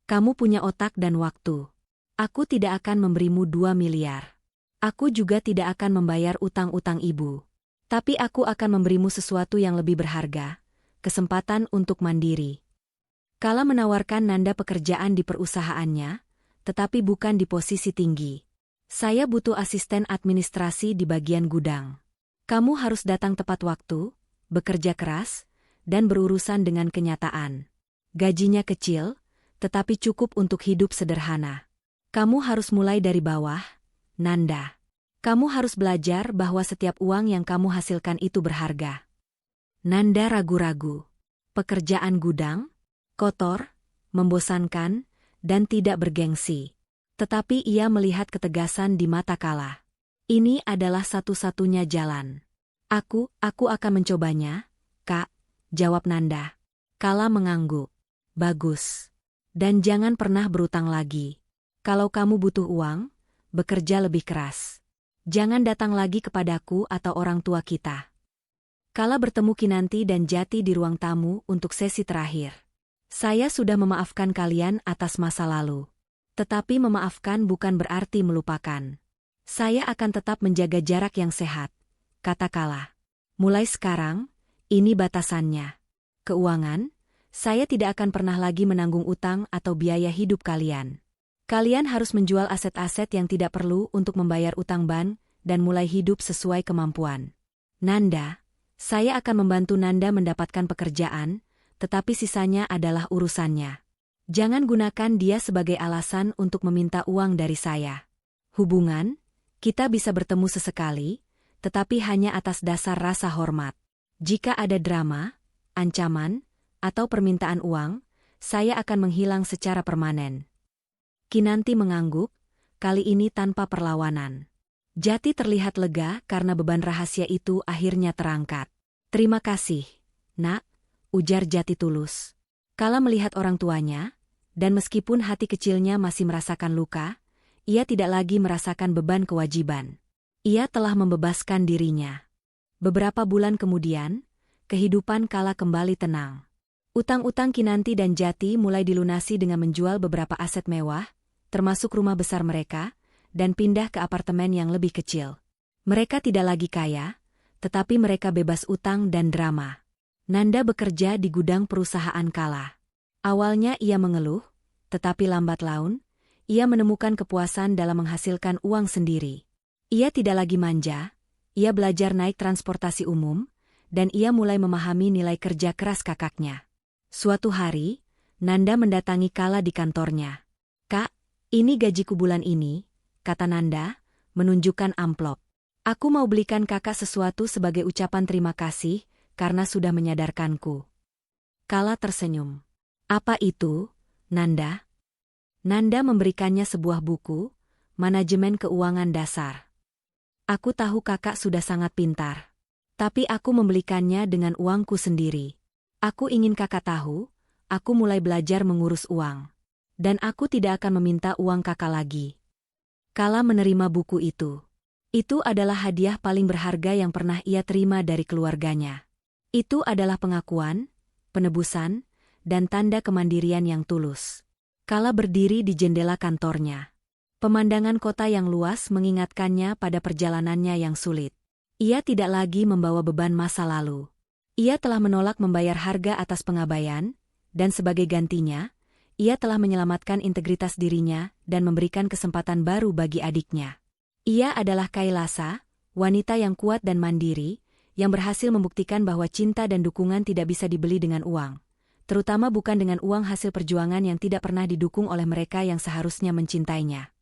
Kamu punya otak dan waktu. Aku tidak akan memberimu 2 miliar. Aku juga tidak akan membayar utang-utang ibu. Tapi aku akan memberimu sesuatu yang lebih berharga, kesempatan untuk mandiri. Kala menawarkan Nanda pekerjaan di perusahaannya, tetapi bukan di posisi tinggi. Saya butuh asisten administrasi di bagian gudang. Kamu harus datang tepat waktu, bekerja keras, dan berurusan dengan kenyataan. Gajinya kecil, tetapi cukup untuk hidup sederhana. Kamu harus mulai dari bawah, Nanda. Kamu harus belajar bahwa setiap uang yang kamu hasilkan itu berharga. Nanda ragu-ragu. Pekerjaan gudang, kotor, membosankan, dan tidak bergengsi. Tetapi ia melihat ketegasan di mata Kala. Ini adalah satu-satunya jalan. Aku akan mencobanya, Kak, jawab Nanda. Kala mengangguk. Bagus. Dan jangan pernah berutang lagi. Kalau kamu butuh uang, bekerja lebih keras. Jangan datang lagi kepadaku atau orang tua kita. Kala bertemu Kinanti dan Jati di ruang tamu untuk sesi terakhir. Saya sudah memaafkan kalian atas masa lalu. Tetapi memaafkan bukan berarti melupakan. Saya akan tetap menjaga jarak yang sehat, kata Kala. Mulai sekarang, ini batasannya. Keuangan, saya tidak akan pernah lagi menanggung utang atau biaya hidup kalian. Kalian harus menjual aset-aset yang tidak perlu untuk membayar utang bank dan mulai hidup sesuai kemampuan. Nanda, saya akan membantu Nanda mendapatkan pekerjaan, tetapi sisanya adalah urusannya. Jangan gunakan dia sebagai alasan untuk meminta uang dari saya. Hubungan, kita bisa bertemu sesekali, tetapi hanya atas dasar rasa hormat. Jika ada drama, ancaman, atau permintaan uang, saya akan menghilang secara permanen. Kinanti mengangguk, kali ini tanpa perlawanan. Jati terlihat lega karena beban rahasia itu akhirnya terangkat. Terima kasih, Nak, ujar Jati tulus. Kala melihat orang tuanya, dan meskipun hati kecilnya masih merasakan luka, ia tidak lagi merasakan beban kewajiban. Ia telah membebaskan dirinya. Beberapa bulan kemudian, kehidupan Kala kembali tenang. Utang-utang Kinanti dan Jati mulai dilunasi dengan menjual beberapa aset mewah, termasuk rumah besar mereka, dan pindah ke apartemen yang lebih kecil. Mereka tidak lagi kaya, tetapi mereka bebas utang dan drama. Nanda bekerja di gudang perusahaan Kala. Awalnya ia mengeluh, tetapi lambat laun, ia menemukan kepuasan dalam menghasilkan uang sendiri. Ia tidak lagi manja, ia belajar naik transportasi umum, dan ia mulai memahami nilai kerja keras kakaknya. Suatu hari, Nanda mendatangi Kala di kantornya. "Kak, ini gajiku bulan ini," kata Nanda, menunjukkan amplop. "Aku mau belikan kakak sesuatu sebagai ucapan terima kasih, karena sudah menyadarkanku." Kala tersenyum. "Apa itu, Nanda?" Nanda memberikannya sebuah buku, Manajemen Keuangan Dasar. "Aku tahu kakak sudah sangat pintar. Tapi aku membelikannya dengan uangku sendiri. Aku ingin kakak tahu, aku mulai belajar mengurus uang. Dan aku tidak akan meminta uang kakak lagi." Kala menerima buku itu. Itu adalah hadiah paling berharga yang pernah ia terima dari keluarganya. Itu adalah pengakuan, penebusan, dan tanda kemandirian yang tulus. Kala berdiri di jendela kantornya. Pemandangan kota yang luas mengingatkannya pada perjalanannya yang sulit. Ia tidak lagi membawa beban masa lalu. Ia telah menolak membayar harga atas pengabaian, dan sebagai gantinya, ia telah menyelamatkan integritas dirinya dan memberikan kesempatan baru bagi adiknya. Ia adalah Kailasa, wanita yang kuat dan mandiri, yang berhasil membuktikan bahwa cinta dan dukungan tidak bisa dibeli dengan uang, terutama bukan dengan uang hasil perjuangan yang tidak pernah didukung oleh mereka yang seharusnya mencintainya.